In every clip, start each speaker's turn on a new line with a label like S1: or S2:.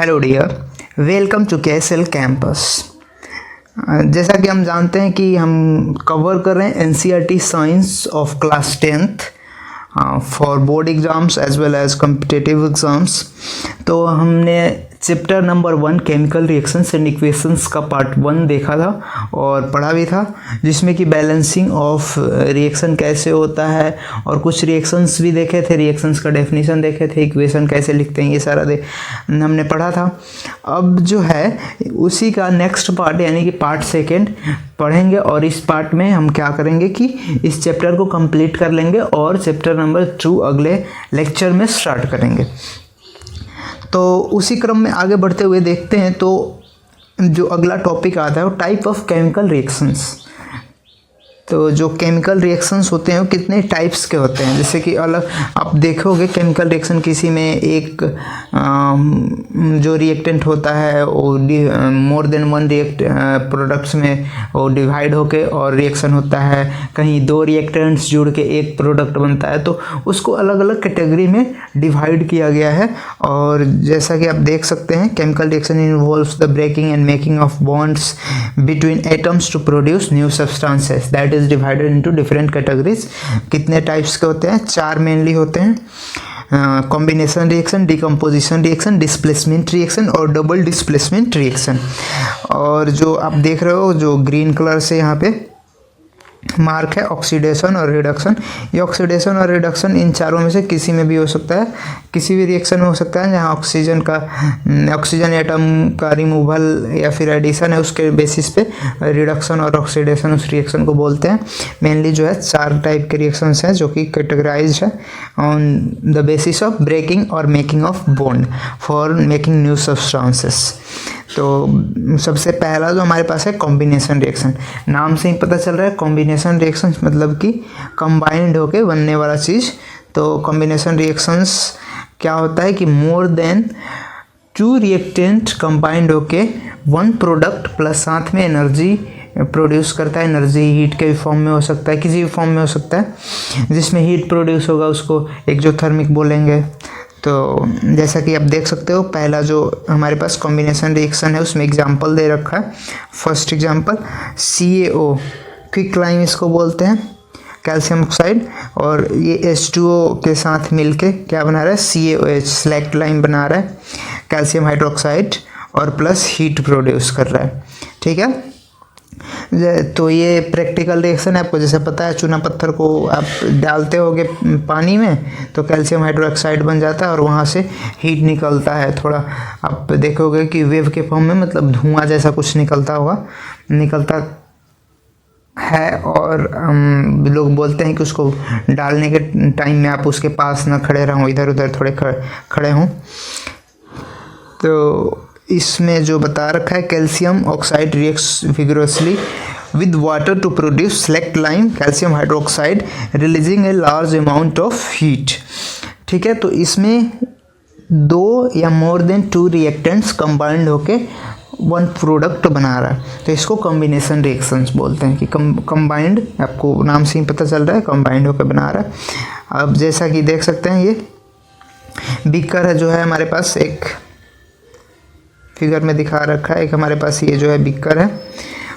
S1: Hello dear, welcome to KSL campus. जैसा कि हम जानते हैं कि हम कवर कर रहे हैं NCERT science of class 10th for board exams as well as competitive exams. तो हमने chapter number 1 chemical reactions and equations का पार्ट 1 देखा था और पढ़ा भी था, जिसमें कि बैलेंसिंग ऑफ रिएक्शन कैसे होता है और कुछ रिएक्शंस भी देखे थे, रिएक्शंस का डेफिनेशन देखे थे, इक्वेशन कैसे लिखते हैं, ये सारा हमने पढ़ा था। अब जो है उसी का नेक्स्ट पार्ट यानी कि पार्ट 2 पढ़ेंगे और इस पार्ट में हम क्या करेंगे कि इस चैप्टर को कंप्लीट कर लेंगे और चैप्टर नंबर 2 अगले लेक्चर में स्टार्ट करेंगे। तो उसी क्रम में आगे बढ़ते हुए देखते हैं, तो जो अगला टॉपिक आता है वो टाइप ऑफ केमिकल रिएक्शंस। तो जो केमिकल रिएक्शंस होते हैं वो कितने टाइप्स के होते हैं, जैसे कि अलग आप देखोगे केमिकल रिएक्शन किसी में एक जो रिएक्टेंट होता है वो मोर देन वन प्रोडक्ट्स में वो डिवाइड होके और रिएक्शन होता है, कहीं 2 रिएक्टेंट्स जुड़ के एक प्रोडक्ट बनता है, तो उसको अलग अलग कैटेगरी में डिवाइड किया गया है। और जैसा कि आप देख सकते हैं chemical reaction involves the breaking and making of bonds between atoms to produce new substances that is divided into different categories. कितने टाइप्स के होते हैं? 4 मेनली होते हैं, combination reaction, decomposition reaction, displacement reaction और डबल डिस्प्लेसमेंट रिएक्शन। और जो आप देख रहे हो जो ग्रीन कलर से यहाँ पे मार्क है, ऑक्सीडेशन और रिडक्शन। ये ऑक्सीडेशन और रिडक्शन इन चारों में से किसी में भी हो सकता है, किसी भी रिएक्शन में हो सकता है जहाँ ऑक्सीजन एटम का रिमूवल या फिर एडिशन है, उसके बेसिस पे रिडक्शन और ऑक्सीडेशन उस रिएक्शन को बोलते हैं। मेनली जो है 4 टाइप के रिएक्शंस हैं जो कि कैटेगराइज्ड है on the basis of breaking और making of bond for making new substances. तो सबसे पहला जो हमारे पास है कॉम्बिनेशन रिएक्शन। नाम से ही पता चल रहा है कॉम्बिनेशन रिएक्शन मतलब कि कंबाइंड होके बनने वाला चीज़। तो कॉम्बिनेशन रिएक्शंस क्या होता है कि मोर देन 2 रिएक्टेंट कंबाइंड होके 1 प्रोडक्ट प्लस साथ में एनर्जी प्रोड्यूस करता है। एनर्जी हीट के फॉर्म में हो सकता है, किसी भी फॉर्म में हो सकता है, जिसमें हीट प्रोड्यूस होगा उसको एक्सोथर्मिक बोलेंगे। तो जैसा कि आप देख सकते हो पहला जो हमारे पास कॉम्बिनेशन रिएक्शन है उसमें एग्जांपल दे रखा है। First example CaO, quick lime इसको बोलते हैं, कैल्शियम ऑक्साइड, और ये H2O के साथ मिलके क्या बना रहा है? CaOH, स्लैक्ट लाइम बना रहा है, कैल्शियम हाइड्रोक्साइड और प्लस हीट प्रोड्यूस कर रहा है। ठीक है, तो ये प्रैक्टिकल रिएक्शन है। आपको जैसे पता है चूना पत्थर को आप डालते होगे पानी में तो कैल्शियम हाइड्रोक्साइड बन जाता है और वहाँ से हीट निकलता है। थोड़ा आप देखोगे कि वेव के फॉर्म में, मतलब धुआं जैसा कुछ निकलता है। और लोग बोलते हैं कि उसको डालने के टाइम में आप उसके पास ना खड़े रहो, इधर उधर थोड़े खड़े हों। तो इसमें जो बता रखा है calcium oxide reacts vigorously with water to produce slaked lime calcium hydroxide releasing a large amount of heat. ठीक है, तो इसमें 2 या मोर देन 2 रिएक्टेंट्स कंबाइंड होके 1 प्रोडक्ट बना रहा है, तो इसको कॉम्बिनेशन रिएक्शंस बोलते हैं कि कंबाइंड, आपको नाम से ही पता चल रहा है कंबाइंड होकर बना रहा है। अब जैसा कि देख सकते हैं ये बीकर है जो है हमारे पास, एक फिगर में दिखा रखा है, एक हमारे पास ये जो है बीकर है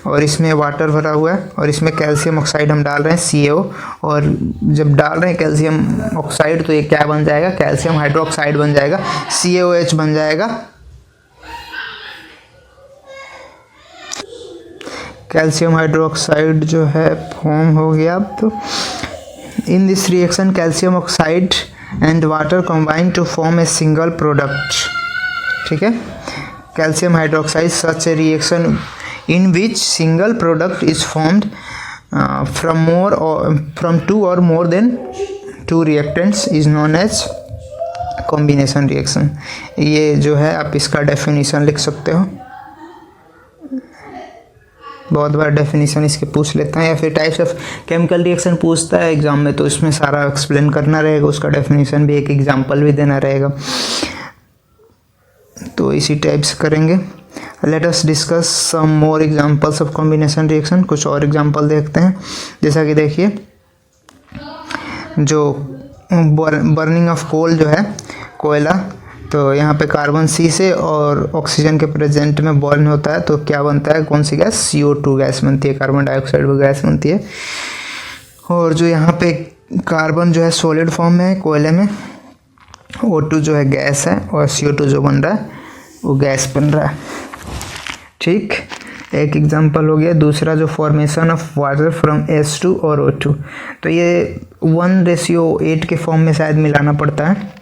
S1: और इसमें वाटर भरा हुआ है और इसमें कैल्शियम ऑक्साइड हम डाल रहे हैं CaO, और जब डाल रहे हैं कैल्शियम ऑक्साइड तो ये क्या बन जाएगा? कैल्शियम हाइड्रोक्साइड बन जाएगा, CaOH बन जाएगा। कैल्शियम हाइड्रोक्साइड जो है फॉर्म हो गया। अब तो in this reaction calcium oxide and water combine to form a single product. ठीक है, calcium hydroxide such a reaction in which single product is formed from 2 or more than 2 reactants is known as combination reaction। ये जो है आप इसका definition लिख सकते हो, बहुत बार डेफिनेशन इसके पूछ लेता है, या फिर टाइप्स ऑफ केमिकल रिएक्शन पूछता है एग्जाम में, तो इसमें सारा एक्सप्लेन करना रहेगा, उसका डेफिनेशन भी, एक एग्जाम्पल भी देना रहेगा। तो इसी टाइप्स करेंगे। Let us discuss some more examples of combination reaction. कुछ और एग्जांपल देखते हैं, जैसा कि देखिए जो बर्निंग ऑफ कोल जो है, कोयला, तो यहाँ पे कार्बन सी से और ऑक्सीजन के प्रेजेंट में बॉर्न होता है तो क्या बनता है, कौन सी गैस, CO2 गैस बनती है, कार्बन डाइऑक्साइड वो गैस बनती है। और जो यहाँ पे कार्बन जो है सॉलिड फॉर्म में है कोयले में, O2 जो है गैस है और CO2 जो बन रहा है वो गैस बन रहा है। ठीक, एक एग्जांपल हो गया। दूसरा जो formation of water from H2 और O2, तो ये 1:8 के फॉर्म में शायद मिलाना पड़ता है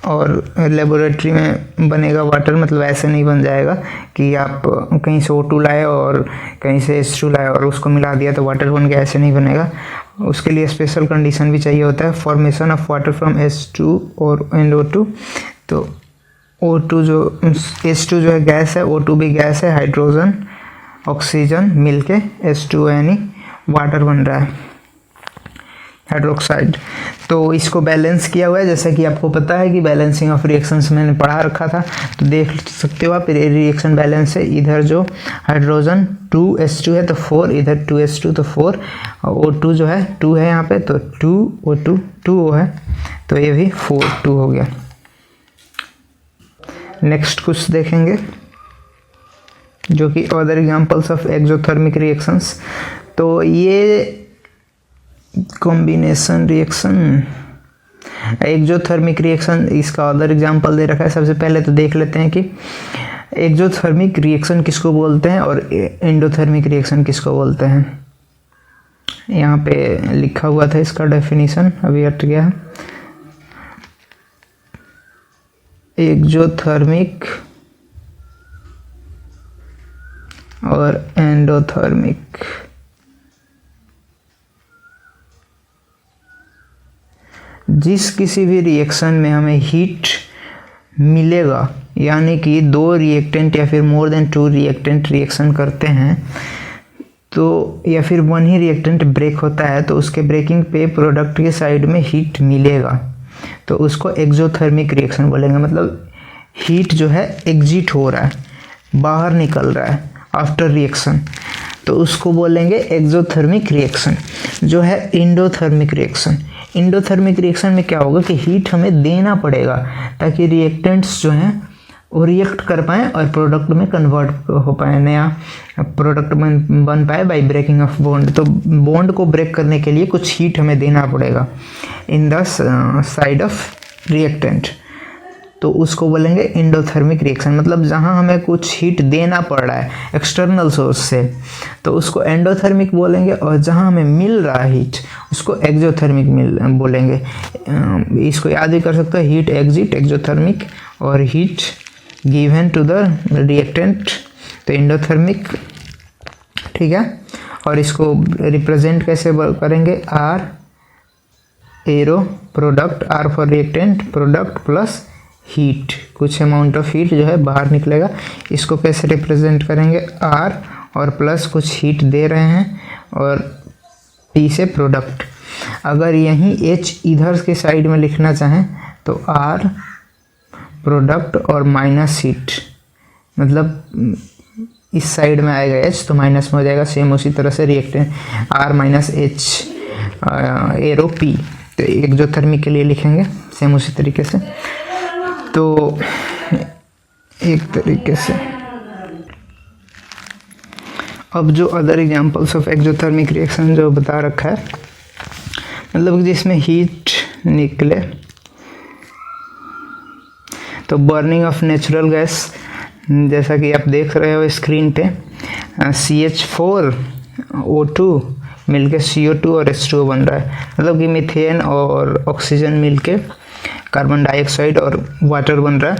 S1: और लेबोरेटरी में बनेगा वाटर, मतलब ऐसे नहीं बन जाएगा कि आप कहीं से O2 लाए और कहीं से H2 लाए और उसको मिला दिया तो वाटर बन गया, ऐसे नहीं बनेगा। उसके लिए स्पेशल कंडीशन भी चाहिए होता है, formation of water from H2 और O2। तो O2 जो H2 जो है गैस है, O2 भी गैस है, हाइड्रोजन ऑक्सीजन मिलके H2 यानी वाटर बन रहा है, हाइड्रोक्साइड। तो इसको बैलेंस किया हुआ है, जैसा कि आपको पता है कि बैलेंसिंग ऑफ रिएक्शंस मैंने पढ़ा रखा था, तो देख सकते हो आप रिएक्शन बैलेंस है। इधर जो हाइड्रोजन 2H2 है तो 4, इधर 2H2 तो 4, और O2 जो है 2 है यहाँ पे तो 2O2 2O है, तो ये भी 4 हो गया। नेक्स्ट कुछ देखेंगे जो कि other examples of exothermic reactions. तो ये कॉम्बिनेशन रिएक्शन, एक्सोथर्मिक रिएक्शन, इसका अदर एग्जांपल दे रखा है। सबसे पहले तो देख लेते हैं कि एक्सोथर्मिक रिएक्शन किसको बोलते हैं और एंडोथर्मिक रिएक्शन किसको बोलते हैं। यहाँ पे लिखा हुआ था इसका डेफिनेशन, अभी हट गया है। एक्सोथर्मिक और एंडोथर्मिक, जिस किसी भी रिएक्शन में हमें हीट मिलेगा, यानी कि 2 रिएक्टेंट या फिर मोर देन 2 रिएक्टेंट रिएक्शन करते हैं तो, या फिर 1 ही रिएक्टेंट ब्रेक होता है तो उसके ब्रेकिंग पे प्रोडक्ट के साइड में हीट मिलेगा तो उसको एक्सोथर्मिक रिएक्शन बोलेंगे। मतलब हीट जो है एग्जिट हो रहा है, बाहर निकल रहा है आफ्टर रिएक्शन, तो उसको बोलेंगे एक्सोथर्मिक रिएक्शन। जो है एंडोथर्मिक रिएक्शन, एंडोथर्मिक रिएक्शन में क्या होगा कि हीट हमें देना पड़ेगा ताकि रिएक्टेंट्स जो हैं वो रिएक्ट कर पाएँ और प्रोडक्ट में कन्वर्ट हो पाए, नया प्रोडक्ट बन पाए बाय ब्रेकिंग ऑफ बॉन्ड। तो बॉन्ड को ब्रेक करने के लिए कुछ हीट हमें देना पड़ेगा in the side of reactant, तो उसको बोलेंगे एंडोथर्मिक रिएक्शन। मतलब जहाँ हमें कुछ हीट देना पड़ रहा है एक्सटर्नल सोर्स से तो उसको एंडोथर्मिक बोलेंगे, और जहाँ हमें मिल रहा है हीट उसको एक्सोथर्मिक बोलेंगे। इसको याद भी कर सकते हो, हीट एग्जिट एक्सोथर्मिक और heat given to the reactant तो एंडोथर्मिक। ठीक है, और इसको रिप्रेजेंट कैसे करेंगे, R arrow product, R for reactant, product plus heat, कुछ अमाउंट ऑफ हीट जो है बाहर निकलेगा। इसको कैसे रिप्रेजेंट करेंगे, R और प्लस कुछ हीट दे रहे हैं और P से प्रोडक्ट। अगर यहीं H इधर के साइड में लिखना चाहें तो R प्रोडक्ट और माइनस हीट, मतलब इस साइड में आएगा H तो माइनस में हो जाएगा। सेम उसी तरह से reactant R minus H arrow P, तो एक्सोथर्मिक के लिए लिखेंगे सेम उसी तरीके से। तो एक तरीके से अब जो other examples of exothermic reaction जो बता रखा है, मतलब जिसमें हीट निकले, तो बर्निंग ऑफ नेचुरल गैस, जैसा कि आप देख रहे हो स्क्रीन पे, CH4O2 मिलके CO2 और H2O बन रहा है। मतलब कि मीथेन और ऑक्सीजन मिलके कार्बन डाइऑक्साइड और वाटर बन रहा है।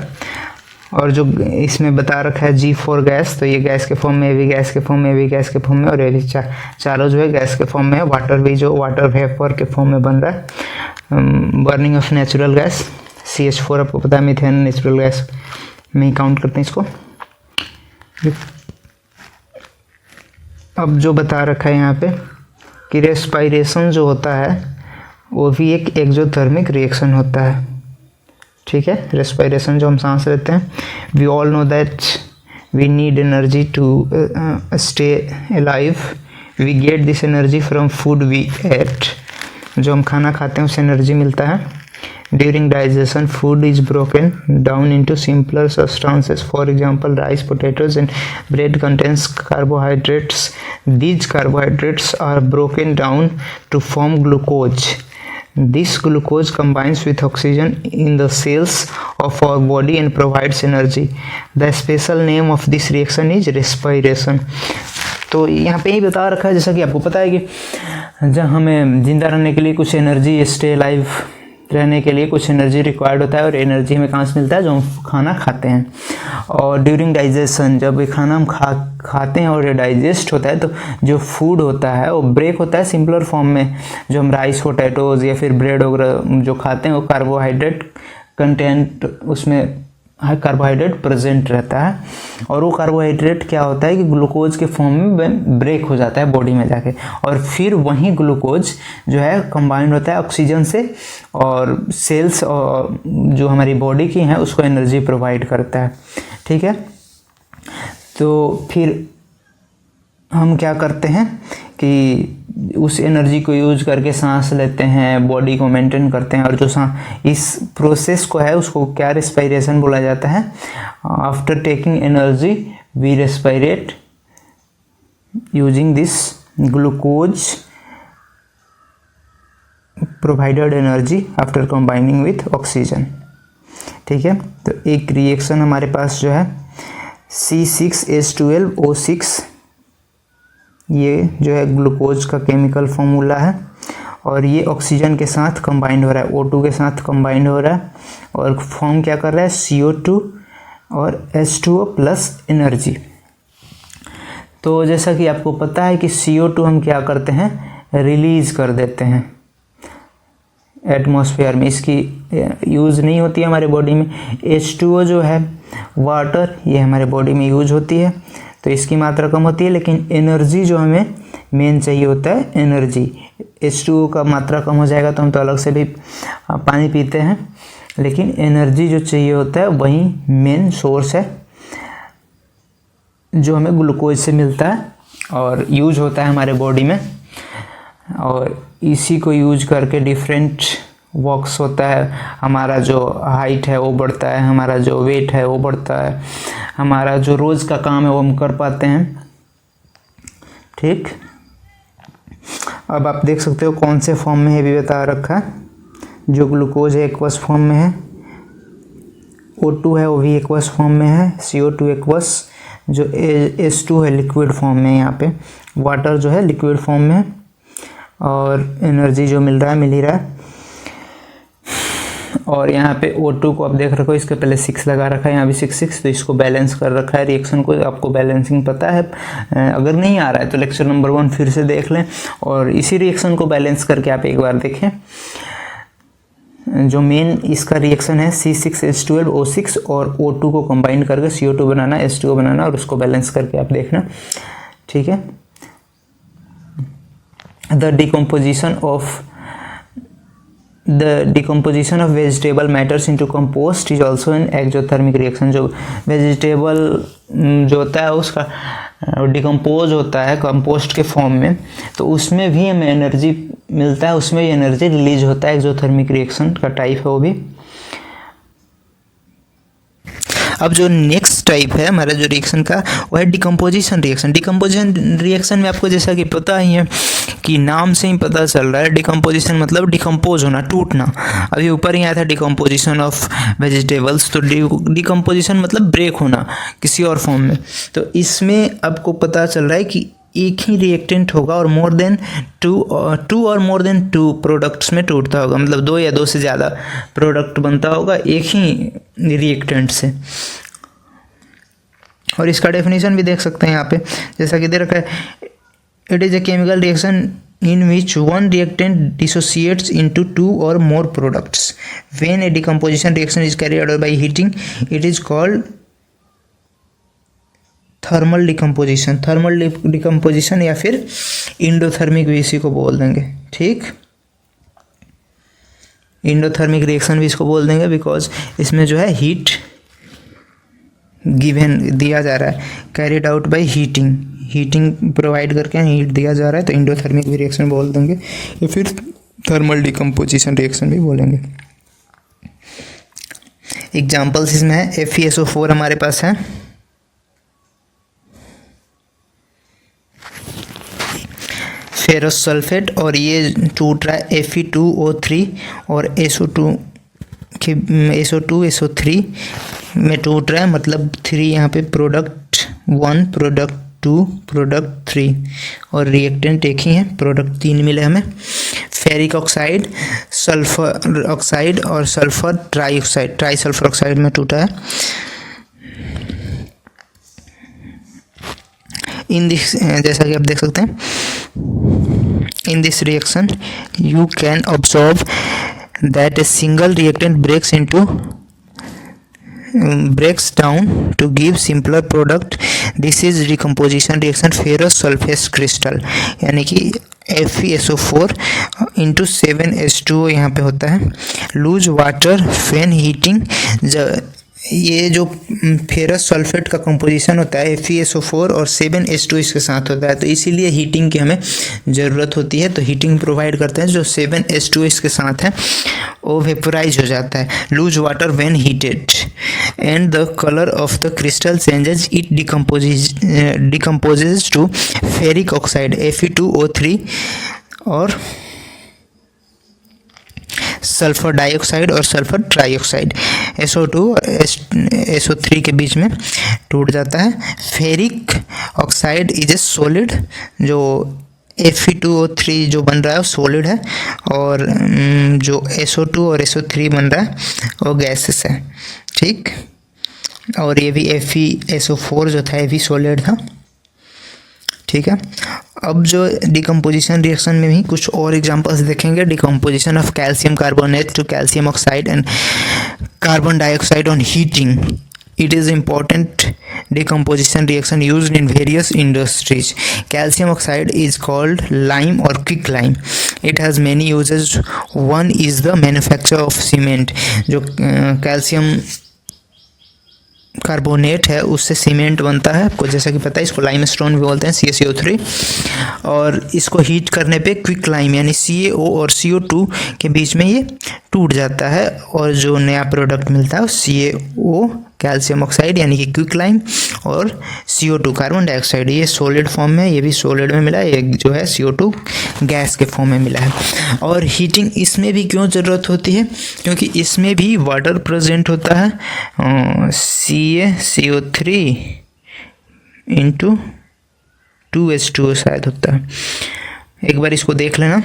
S1: और जो इसमें बता रखा है G4 गैस, तो ये गैस के फॉर्म में, ये भी गैस के फॉर्म में, ये भी गैस के फॉर्म में, और ये भी चारों जो है गैस के फॉर्म में है। वाटर भी जो वाटर वेपर के फॉर्म में बन रहा है। Burning of natural gas, CH4 आपको पता है मीथेन नेचुरल गैस में ही काउंट करते हैं इसको। अब जो बता रखा है यहाँ पे कि रेस्पायरेशन जो होता है वो भी एक एक्सोथर्मिक रिएक्शन होता है। ठीक है, रेस्पायरेशन जो हम सांस लेते हैं, we all know that we need energy to stay alive, we get this energy from food we eat, जो हम खाना खाते हैं उससे एनर्जी मिलता है। During digestion, food is broken down into simpler substances. For example, rice, potatoes, and bread contains carbohydrates. These carbohydrates are broken down to form glucose. This glucose combines with oxygen in the cells of our body and provides energy. The special name of this reaction is respiration. तो यहाँ पे ही बता रखा है, जैसा कि आपको पता है कि जब हमें जिंदा रहने के लिए कुछ एनर्जी, स्टे लाइव रहने के लिए कुछ एनर्जी रिक्वायर्ड होता है, और एनर्जी हमें कहाँ से मिलता है? जो हम खाना खाते हैं। और ड्यूरिंग डाइजेशन, जब ये खाना हम खाते हैं और ये डाइजेस्ट होता है, तो जो फूड होता है वो ब्रेक होता है सिंपलर फॉर्म में। जो हम राइस, पोटैटोज़ या फिर ब्रेड वगैरह जो खाते हैं वो कार्बोहाइड्रेट कंटेंट, उसमें हाई कार्बोहाइड्रेट प्रेजेंट रहता है, और वो कार्बोहाइड्रेट क्या होता है कि ग्लूकोज के फॉर्म में ब्रेक हो जाता है बॉडी में जाके, और फिर वही ग्लूकोज जो है कंबाइंड होता है ऑक्सीजन से, और सेल्स और जो हमारी बॉडी की हैं उसको एनर्जी प्रोवाइड करता है। ठीक है, तो फिर हम क्या करते हैं कि उस एनर्जी को यूज करके सांस लेते हैं, बॉडी को मेंटेन करते हैं, और जो इस प्रोसेस को है उसको क्या रेस्पिरेशन बोला जाता है। After taking energy we respirate using this glucose provided energy after combining with oxygen. ठीक है, तो एक रिएक्शन हमारे पास जो है C6H12O6, ये जो है ग्लूकोज का केमिकल फॉर्मूला है, और ये ऑक्सीजन के साथ कंबाइंड हो रहा है, O2 के साथ कंबाइंड हो रहा है, और फॉर्म क्या कर रहा है? CO2 और H2O प्लस एनर्जी। तो जैसा कि आपको पता है कि CO2 हम क्या करते हैं? रिलीज कर देते हैं एटमॉस्फेयर में, इसकी यूज़ नहीं होती है हमारे बॉडी में। H2O जो है वाटर, ये हमारे बॉडी में यूज होती है, तो इसकी मात्रा कम होती है, लेकिन एनर्जी जो हमें मेन चाहिए होता है एनर्जी। H2O का मात्रा कम हो जाएगा तो हम तो अलग से भी पानी पीते हैं, लेकिन एनर्जी जो चाहिए होता है वही मेन सोर्स है जो हमें ग्लूकोज से मिलता है और यूज होता है हमारे बॉडी में, और इसी को यूज करके डिफरेंट वर्क्स होता है। हमारा जो हाइट है वो बढ़ता है, हमारा जो वेट है वो बढ़ता है, हमारा जो रोज़ का काम है वो हम कर पाते हैं। ठीक, अब आप देख सकते हो कौन से फॉर्म में है भी बता रखा है। जो ग्लूकोज है एक्वस फॉर्म में है, O2 है वो भी एक्वस फॉर्म में है, CO2 एक्वस, जो H2 है लिक्विड फॉर्म में, यहाँ पे वाटर जो है लिक्विड फॉर्म में है, और एनर्जी जो मिल रहा है मिल ही रहा है। और यहाँ पे O2 को आप देख रखो, इसके पहले 6 लगा रखा है, यहाँ भी 6, तो इसको बैलेंस कर रखा है रिएक्शन को। आपको बैलेंसिंग पता है, अगर नहीं आ रहा है तो लेक्चर नंबर 1 फिर से देख लें, और इसी रिएक्शन को बैलेंस करके आप एक बार देखें। जो मेन इसका रिएक्शन है C6H12O6 और O2 को कंबाइन करके CO2 बनाना, H2O बनाना, और उसको बैलेंस करके आप देखना। ठीक है, The decomposition of vegetable matters into compost is also an exothermic reaction। जो वेजिटेबल जो होता है उसका डिकम्पोज होता है कंपोस्ट के फॉर्म में, तो उसमें भी हमें एनर्जी मिलता है, उसमें भी एनर्जी रिलीज होता है। एक्सोथर्मिक रिएक्शन का टाइप है वो भी। अब जो नेक्स्ट टाइप है हमारा जो रिएक्शन का, वो है डिकम्पोजिशन रिएक्शन। डिकम्पोजिशन रिएक्शन में आपको जैसा कि पता ही है कि नाम से ही पता चल रहा है, डिकम्पोजिशन मतलब डिकम्पोज होना, टूटना। अभी ऊपर ही आया था डिकम्पोजिशन ऑफ वेजिटेबल्स, तो डिकम्पोजिशन मतलब ब्रेक होना किसी और फॉर्म में। तो इसमें आपको पता चल रहा है कि एक ही रिएक्टेंट होगा और मोर देन टू और मोर देन 2 प्रोडक्ट्स में टूटता होगा, मतलब 2 या 2 से ज़्यादा प्रोडक्ट बनता होगा एक ही रिएक्टेंट से। और इसका डेफिनेशन भी देख सकते हैं यहाँ पे, जैसा कि दे रखा है, it is a chemical reaction in which one reactant dissociates into 2 or more products. When a decomposition reaction is carried out by heating, it is called thermal decomposition. Thermal decomposition या फिर इंडोथर्मिक भी इसी को बोल देंगे। ठीक, endothermic reaction भी इसको बोल देंगे, बिकॉज इसमें जो है हीट गिवन दिया जा रहा है, carried out by heating provide करके हीट दिया जा रहा है, तो इंडोथर्मिक भी रिएक्शन बोल देंगे या फिर थर्मल डिकम्पोजिशन रिएक्शन भी बोलेंगे। एग्जाम्पल्स इसमें है FeSO4 हमारे पास है, फेरस सल्फेट, और ये टूट रहा है Fe2O3 और SO2 में टूट रहा है, मतलब 3 यहाँ पे प्रोडक्ट 1 प्रोडक्ट 2 प्रोडक्ट 3 और रिएक्टेंट एक ही है, प्रोडक्ट 3 मिले हमें। फेरिक ऑक्साइड, सल्फर ऑक्साइड और sulphur trioxide, try sulphur oxide में टूटा है। इन दिस, जैसा कि आप देख सकते हैं, इन this reaction you can observe that a single reactant breaks down to give simpler product. This is decomposition reaction ferrous sulfate crystal, यानी कि FeSO4 इंटू 7H2O यहाँ पे होता है। लूज वाटर व्हेन हीटिंग, ये जो फेरस सल्फेट का composition होता है FeSO4 और 7H2 इसके साथ होता है, तो इसीलिए हीटिंग की हमें ज़रूरत होती है। तो हीटिंग प्रोवाइड करते हैं, जो 7H2 इसके साथ है वो वेपोराइज हो जाता है। Lose water when heated and the colour of the crystal changes, it decomposes to ferric oxide Fe2O3 और सल्फर डाइऑक्साइड और सल्फर ट्राईऑक्साइड SO2 और SO3 के बीच में टूट जाता है। Ferric oxide is a solid, जो Fe2O3 जो बन रहा है वो सॉलिड है, और जो SO2 और SO3 बन रहा है वो गैसेस है, ठीक। और ये भी FeSO4 जो था ये भी सॉलिड था, ठीक है। अब जो डिकम्पोजिशन रिएक्शन में भी कुछ और एग्जांपल्स देखेंगे। Decomposition of calcium carbonate to calcium oxide and carbon dioxide on heating, it is important decomposition reaction used in various industries. Calcium oxide is called lime or quicklime. It has many uses. One is the manufacture of cement. जो calcium carbonate है उससे cement बनता है, आपको जैसा कि पता है, इसको लाइमस्टोन भी बोलते हैं, CaCO3, और इसको हीट करने पे क्विक लाइम यानी CaO और CO2 के बीच में ये टूट जाता है, और जो नया प्रोडक्ट मिलता है CaO कैल्शियम ऑक्साइड यानी कि क्विक लाइम और CO2 कार्बन डाइऑक्साइड। ये सॉलिड फॉर्म में, ये भी सॉलिड में मिला है, एक जो है CO2 गैस के फॉर्म में मिला है। और हीटिंग इसमें भी क्यों ज़रूरत होती है, क्योंकि इसमें भी वाटर प्रेजेंट होता है, CaCO3 इंटू 2H2O शायद होता है, एक बार इसको देख लेना,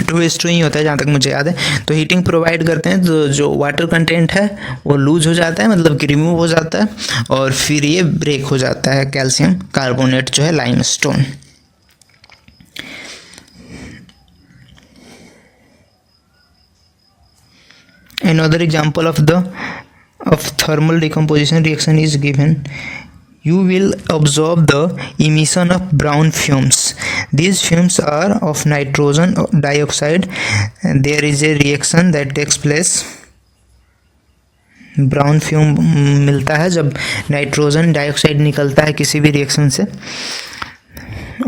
S1: 2H2 ही होता है जहाँ तक मुझे याद है। तो हीटिंग प्रोवाइड करते हैं तो जो वाटर कंटेंट है वो लूज हो जाता है, मतलब कि रिमूव हो जाता है, और फिर ये ब्रेक हो जाता है कैल्शियम कार्बोनेट जो है limestone. Another example of thermal decomposition reaction is given. You will observe the emission of brown fumes. These fumes are of nitrogen dioxide. There is a reaction that takes place. Brown fume मिलता है जब nitrogen dioxide निकलता है किसी भी reaction से,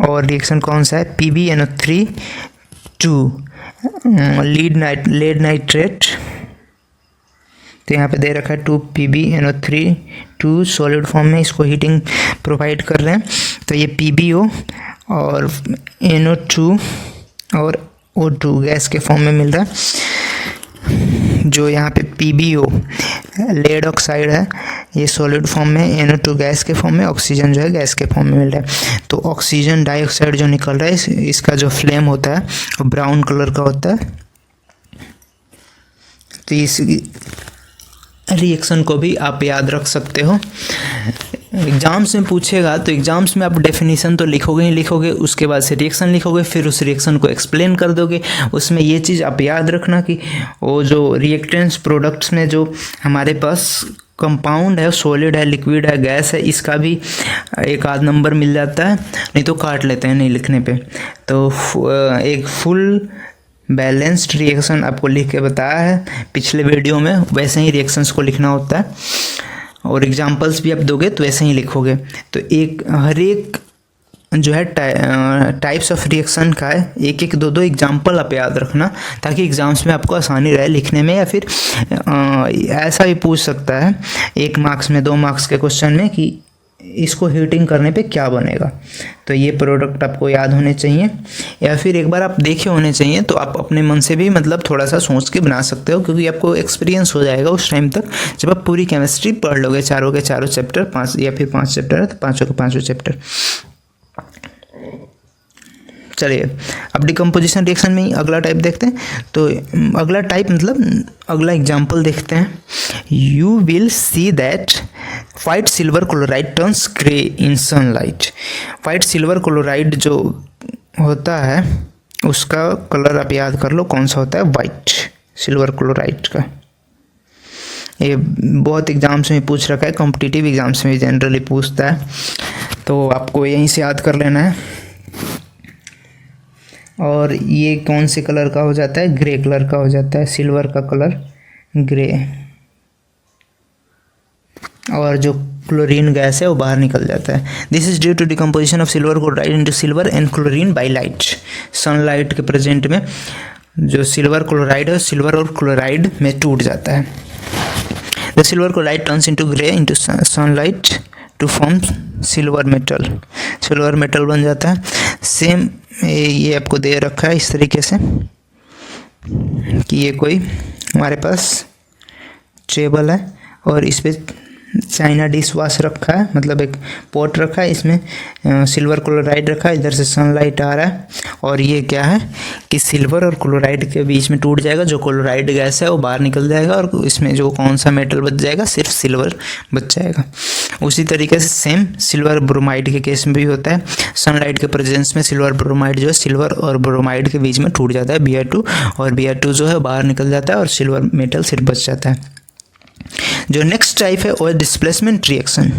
S1: और reaction कौन सा है, PbNO3 2 लेड नाइट्रेट, तो यहाँ पे दे रखा है 2 PbNO3 2 सॉलिड फॉर्म में, इसको हीटिंग प्रोवाइड कर रहे हैं, तो ये PbO और NO2 और O2 गैस के फॉर्म में मिल रहा है। जो यहाँ पे PbO लेड ऑक्साइड है ये सॉलिड फॉर्म में, NO2 गैस के फॉर्म में, ऑक्सीजन जो है गैस के फॉर्म में मिल रहा है। तो ऑक्सीजन डाइऑक्साइड जो निकल रहा है इसका जो फ्लेम होता है वो ब्राउन कलर का होता है। तो इस रिएक्शन को भी आप याद रख सकते हो, एग्जाम्स में पूछेगा तो एग्जाम्स में आप डेफिनेशन तो लिखोगे ही लिखोगे, उसके बाद से रिएक्शन लिखोगे, फिर उस रिएक्शन को एक्सप्लेन कर दोगे। उसमें ये चीज़ आप याद रखना कि वो जो रिएक्टेंट्स प्रोडक्ट्स में जो हमारे पास कंपाउंड है, सॉलिड है, लिक्विड है, गैस है, इसका भी एक आध नंबर मिल जाता है, नहीं तो काट लेते हैं नहीं लिखने पे। तो एक फुल बैलेंस्ड रिएक्शन आपको लिख के बताया है पिछले वीडियो में, वैसे ही रिएक्शंस को लिखना होता है, और एग्जांपल्स भी आप दोगे तो वैसे ही लिखोगे। तो हर एक जो है टाइप्स ऑफ रिएक्शन का है, एक एक दो दो एग्जाम्पल आप याद रखना, ताकि एग्जाम्स में आपको आसानी रहे लिखने में, या फिर ऐसा भी पूछ सकता है 1 मार्क्स में 2 मार्क्स के क्वेश्चन में कि इसको हीटिंग करने पे क्या बनेगा। तो ये प्रोडक्ट आपको याद होने चाहिए, या फिर एक बार आप देखे होने चाहिए, तो आप अपने मन से भी मतलब थोड़ा सा सोच के बना सकते हो, क्योंकि आपको एक्सपीरियंस हो जाएगा उस टाइम तक जब आप पूरी केमिस्ट्री पढ़ लोगे, चारों के चारों चैप्टर, 5 या फिर 5 चैप्टर है तो पाँचों के पाँचों चैप्टर। चलिए अब डिकम्पोजिशन रिएक्शन में ही अगला टाइप देखते हैं। तो अगला टाइप मतलब अगला एग्जांपल देखते हैं। You will see that white silver chloride turns grey in sunlight. White silver chloride जो होता है उसका कलर आप याद कर लो कौन सा होता है, वाइट सिल्वर क्लोराइड का। ये बहुत एग्जाम्स में पूछ रखा है, कॉम्पिटिटिव एग्जाम्स में जनरली पूछता है, तो आपको यहीं से याद कर लेना है। और ये कौन से कलर का हो जाता है, ग्रे कलर का हो जाता है, सिल्वर का कलर ग्रे, और जो क्लोरीन गैस है वो बाहर निकल जाता है। This is due to decomposition of silver chloride into silver and chlorine by light. Sunlight के प्रेजेंट में जो सिल्वर क्लोराइड है सिल्वर और क्लोराइड में टूट जाता है। The silver chloride turns into grey into sunlight to form silver metal. Silver metal बन जाता है। सेम ये आपको दे रखा है इस तरीके से कि ये कोई हमारे पास टेबल है और इस पे चाइना डिश वॉश रखा है, मतलब एक पॉट रखा है, इसमें सिल्वर क्लोराइड रखा है, इधर से सनलाइट आ रहा है, और ये क्या है कि सिल्वर और क्लोराइड के बीच में टूट जाएगा, जो क्लोराइड गैस है वो बाहर निकल जाएगा, और इसमें जो कौन सा मेटल बच जाएगा, सिर्फ सिल्वर बच जाएगा। उसी तरीके से सेम सिल्वर ब्रोमाइड के केस में भी होता है। सनलाइट के प्रेजेंस में सिल्वर ब्रोमाइड जो है सिल्वर और ब्रोमाइड के बीच में टूट जाता है, Br2, और Br2 जो है बाहर निकल जाता है और सिल्वर मेटल सिर्फ बच जाता है। जो नेक्स्ट टाइप है वो है डिस्प्लेसमेंट रिएक्शन।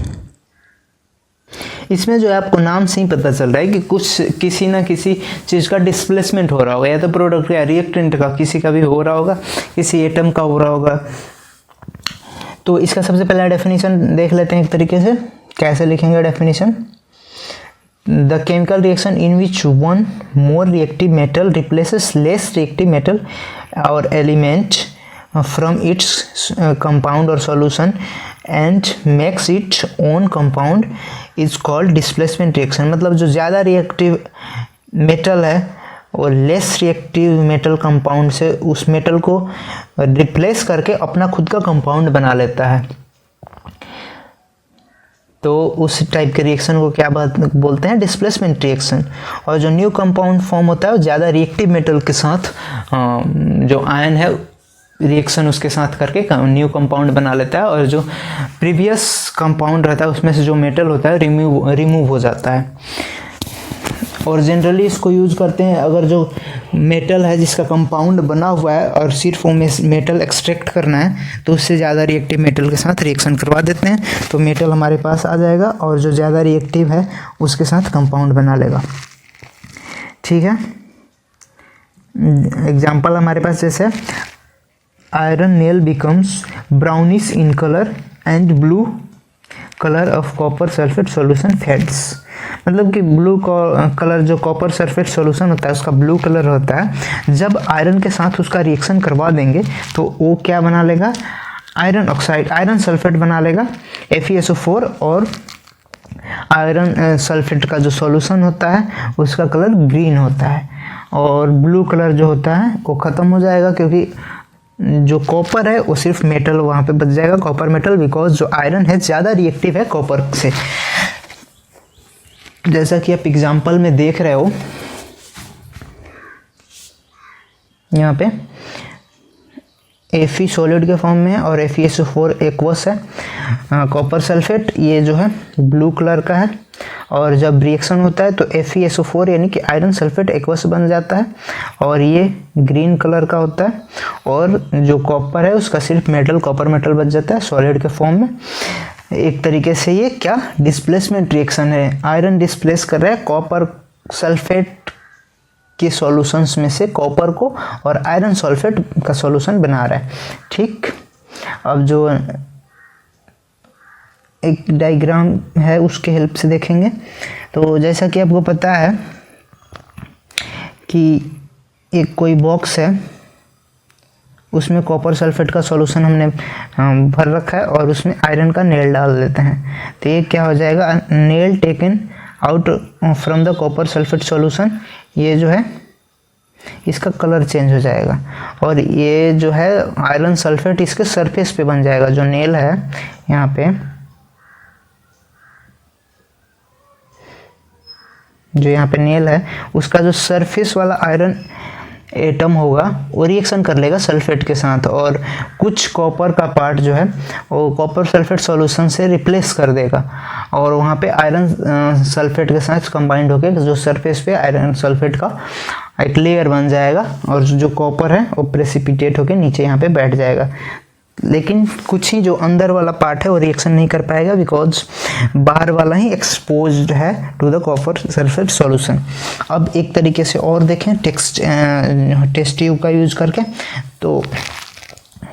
S1: इसमें जो है आपको नाम से ही पता चल रहा है कि कुछ किसी ना किसी चीज़ का डिस्प्लेसमेंट हो रहा होगा, या तो प्रोडक्ट या रिएक्टेंट का किसी का भी हो रहा होगा, किसी एटम का हो रहा होगा। तो इसका सबसे पहला डेफिनेशन देख लेते हैं एक तरीके से। कैसे लिखेंगे definition? The chemical reaction in which one more reactive metal replaces less reactive metal और element from its compound or solution and makes its own compound is called displacement reaction। मतलब जो ज़्यादा रिएक्टिव मेटल है और less reactive metal compound से उस metal को replace करके अपना खुद का कंपाउंड बना लेता है, तो उस टाइप के रिएक्शन को क्या बोलते हैं? Displacement reaction. और जो न्यू कंपाउंड फॉर्म होता है वो ज़्यादा रिएक्टिव मेटल के साथ जो आयन है रिएक्शन उसके साथ करके न्यू कंपाउंड बना लेता है, और जो प्रीवियस कंपाउंड रहता है उसमें से जो मेटल होता है रिमूव हो जाता है। और जनरली इसको यूज करते हैं अगर जो मेटल है जिसका कंपाउंड बना हुआ है और सिर्फ वो मेटल एक्सट्रैक्ट करना है, तो उससे ज़्यादा रिएक्टिव मेटल के साथ रिएक्शन करवा देते हैं, तो मेटल हमारे पास आ जाएगा और जो ज़्यादा रिएक्टिव है उसके साथ कंपाउंड बना लेगा। ठीक है, एग्जाम्पल हमारे पास जैसे iron nail becomes brownish in color and blue color of copper sulfate solution fades। मतलब कि ब्लू कलर जो कॉपर सल्फेट सॉल्यूशन होता है उसका ब्लू कलर होता है, जब आयरन के साथ उसका रिएक्शन करवा देंगे तो वो क्या बना लेगा? आयरन ऑक्साइड, आयरन सल्फेट बना लेगा, FeSO4, और आयरन सल्फेट का जो सॉल्यूशन होता है उसका कलर ग्रीन होता है, और ब्लू कलर जो होता है वो ख़त्म हो जाएगा, क्योंकि जो कॉपर है वो सिर्फ मेटल वहाँ पे बच जाएगा, कॉपर मेटल, बिकॉज जो आयरन है ज़्यादा रिएक्टिव है कॉपर से। जैसा कि आप एग्जाम्पल में देख रहे हो यहाँ पे Fe सॉलिड के फॉर्म में है और FeSO4 एक्वस है। कॉपर सल्फेट ये जो है ब्लू कलर का है, और जब रिएक्शन होता है तो FeSO4 यानी कि आयरन सल्फेट एक्वस बन जाता है, और ये ग्रीन कलर का होता है, और जो कॉपर है उसका सिर्फ मेटल, कॉपर मेटल बच जाता है सॉलिड के फॉर्म में। एक तरीके से ये क्या डिस्प्लेसमेंट रिएक्शन है, आयरन डिस्प्लेस कर रहा है कॉपर सल्फेट के सॉल्यूशंस में से कॉपर को, और आयरन सल्फेट का सॉल्यूशन बना रहा है। ठीक, अब जो एक डायग्राम है उसके हेल्प से देखेंगे। तो जैसा कि आपको पता है कि एक कोई बॉक्स है, उसमें कॉपर सल्फेट का सॉल्यूशन हमने भर रखा है और उसमें आयरन का नेल डाल देते हैं। तो ये क्या हो जाएगा, nail taken out from the copper sulphate solution, ये जो है इसका कलर चेंज हो जाएगा और ये जो है आयरन सल्फेट इसके सरफेस पे बन जाएगा। जो नेल है यहाँ पे, जो यहाँ पे नेल है, उसका जो सरफेस वाला आयरन एटम होगा वो रिएक्शन कर लेगा सल्फेट के साथ और कुछ कॉपर का पार्ट जो है वो कॉपर सल्फेट सॉल्यूशन से रिप्लेस कर देगा और वहाँ पे आयरन सल्फेट के साथ कंबाइंड होकर जो सरफेस पे आयरन सल्फेट का एक लेयर बन जाएगा और जो कॉपर है वो प्रेसिपिटेट होकर नीचे यहाँ पे बैठ जाएगा। लेकिन कुछ ही जो अंदर वाला पार्ट है वो रिएक्शन नहीं कर पाएगा बिकॉज बाहर वाला ही एक्सपोज्ड है to the copper sulphate solution. अब एक तरीके से और देखें टेस्ट ट्यूब का यूज करके। तो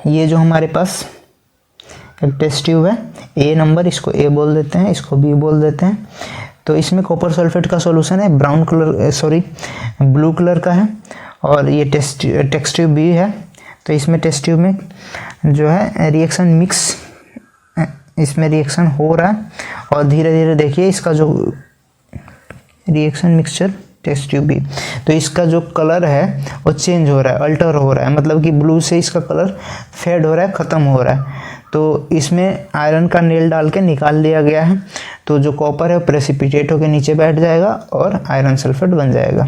S1: ये जो हमारे पास एक टेस्ट ट्यूब है, ए नंबर, इसको ए बोल देते हैं, इसको बी बोल देते हैं। तो इसमें कॉपर सल्फेट का सॉल्यूशन है, ब्लू कलर का है और ये टेस्ट ट्यूब बी है। तो इसमें टेस्ट ट्यूब में जो है रिएक्शन मिक्स, इसमें रिएक्शन हो रहा है और धीरे धीरे देखिए इसका जो रिएक्शन मिक्सचर टेस्ट ट्यूब भी, तो इसका जो कलर है वो चेंज हो रहा है, अल्टर हो रहा है, मतलब कि ब्लू से इसका कलर फेड हो रहा है, ख़त्म हो रहा है। तो इसमें आयरन का नेल डाल के निकाल लिया गया है। तो जो कॉपर है वो प्रेसिपिटेट होकर नीचे बैठ जाएगा और आयरन सल्फेट बन जाएगा।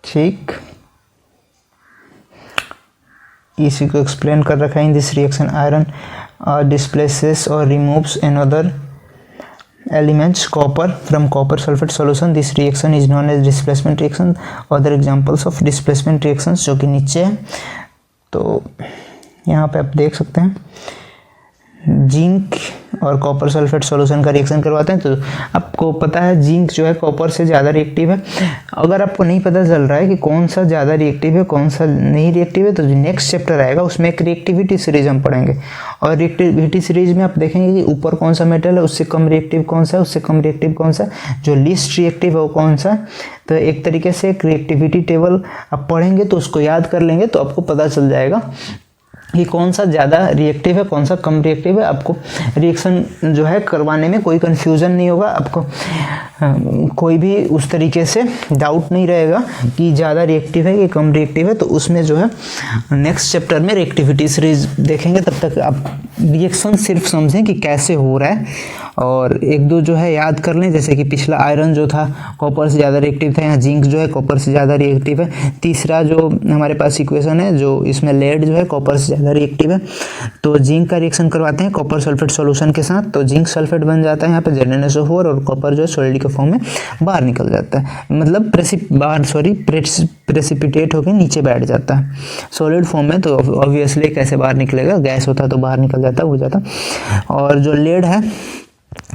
S1: ठीक, इसी को एक्सप्लेन कर रखा है। In this reaction iron displaces और removes another elements copper from copper sulfate solution. This reaction is known as displacement reaction. Other examples of displacement reactions जो कि नीचे है, तो यहाँ पे आप देख सकते हैं जिंक और कॉपर सल्फेट सॉल्यूशन का रिएक्शन करवाते हैं। तो आपको पता है जिंक जो है कॉपर से ज़्यादा रिएक्टिव है। अगर आपको नहीं पता चल रहा है कि कौन सा ज़्यादा रिएक्टिव है कौन सा नहीं रिएक्टिव है, तो जो नेक्स्ट चैप्टर आएगा उसमें एक रिएक्टिविटी सीरीज हम पढ़ेंगे और रिएक्टिविटी सीरीज में आप देखेंगे कि ऊपर कौन सा मेटल है, उससे कम रिएक्टिव कौन सा है, उससे कम रिएक्टिव कौन सा है, जो लीस्ट रिएक्टिव है वो कौन सा है। तो एक तरीके से एक रिएक्टिविटी टेबल आप पढ़ेंगे तो उसको याद कर लेंगे तो आपको पता चल जाएगा कि कौन सा ज़्यादा रिएक्टिव है कौन सा कम रिएक्टिव है। आपको रिएक्शन जो है करवाने में कोई कन्फ्यूज़न नहीं होगा, आपको कोई भी उस तरीके से डाउट नहीं रहेगा कि ज़्यादा रिएक्टिव है कि कम रिएक्टिव है। तो उसमें जो है नेक्स्ट चैप्टर में रिएक्टिविटी सीरीज देखेंगे, तब तक आप रिएक्शन सिर्फ समझें कि कैसे हो रहा है और एक दो जो है याद कर लें, जैसे कि पिछला आयरन जो था कॉपर से ज़्यादा रिएक्टिव था, यहाँ जिंक जो है कॉपर से ज़्यादा रिएक्टिव है। तीसरा जो हमारे पास इक्वेशन है जो इसमें लेड जो है कॉपर से ज़्यादा रिएक्टिव है, तो जिंक का रिएक्शन करवाते हैं कॉपर सल्फेट सॉल्यूशन के साथ, तो जिंक सल्फेट बन जाता है यहाँ पे ZnSO4 और कॉपर जो है सॉलिड के फॉर्म में बाहर निकल जाता है, मतलब प्रेसिपिटेट होकर नीचे बैठ जाता है सॉलिड फॉर्म में। तो ऑब्वियसली कैसे बाहर निकलेगा, गैस होता है तो बाहर निकल जाता हो जाता। और जो लेड है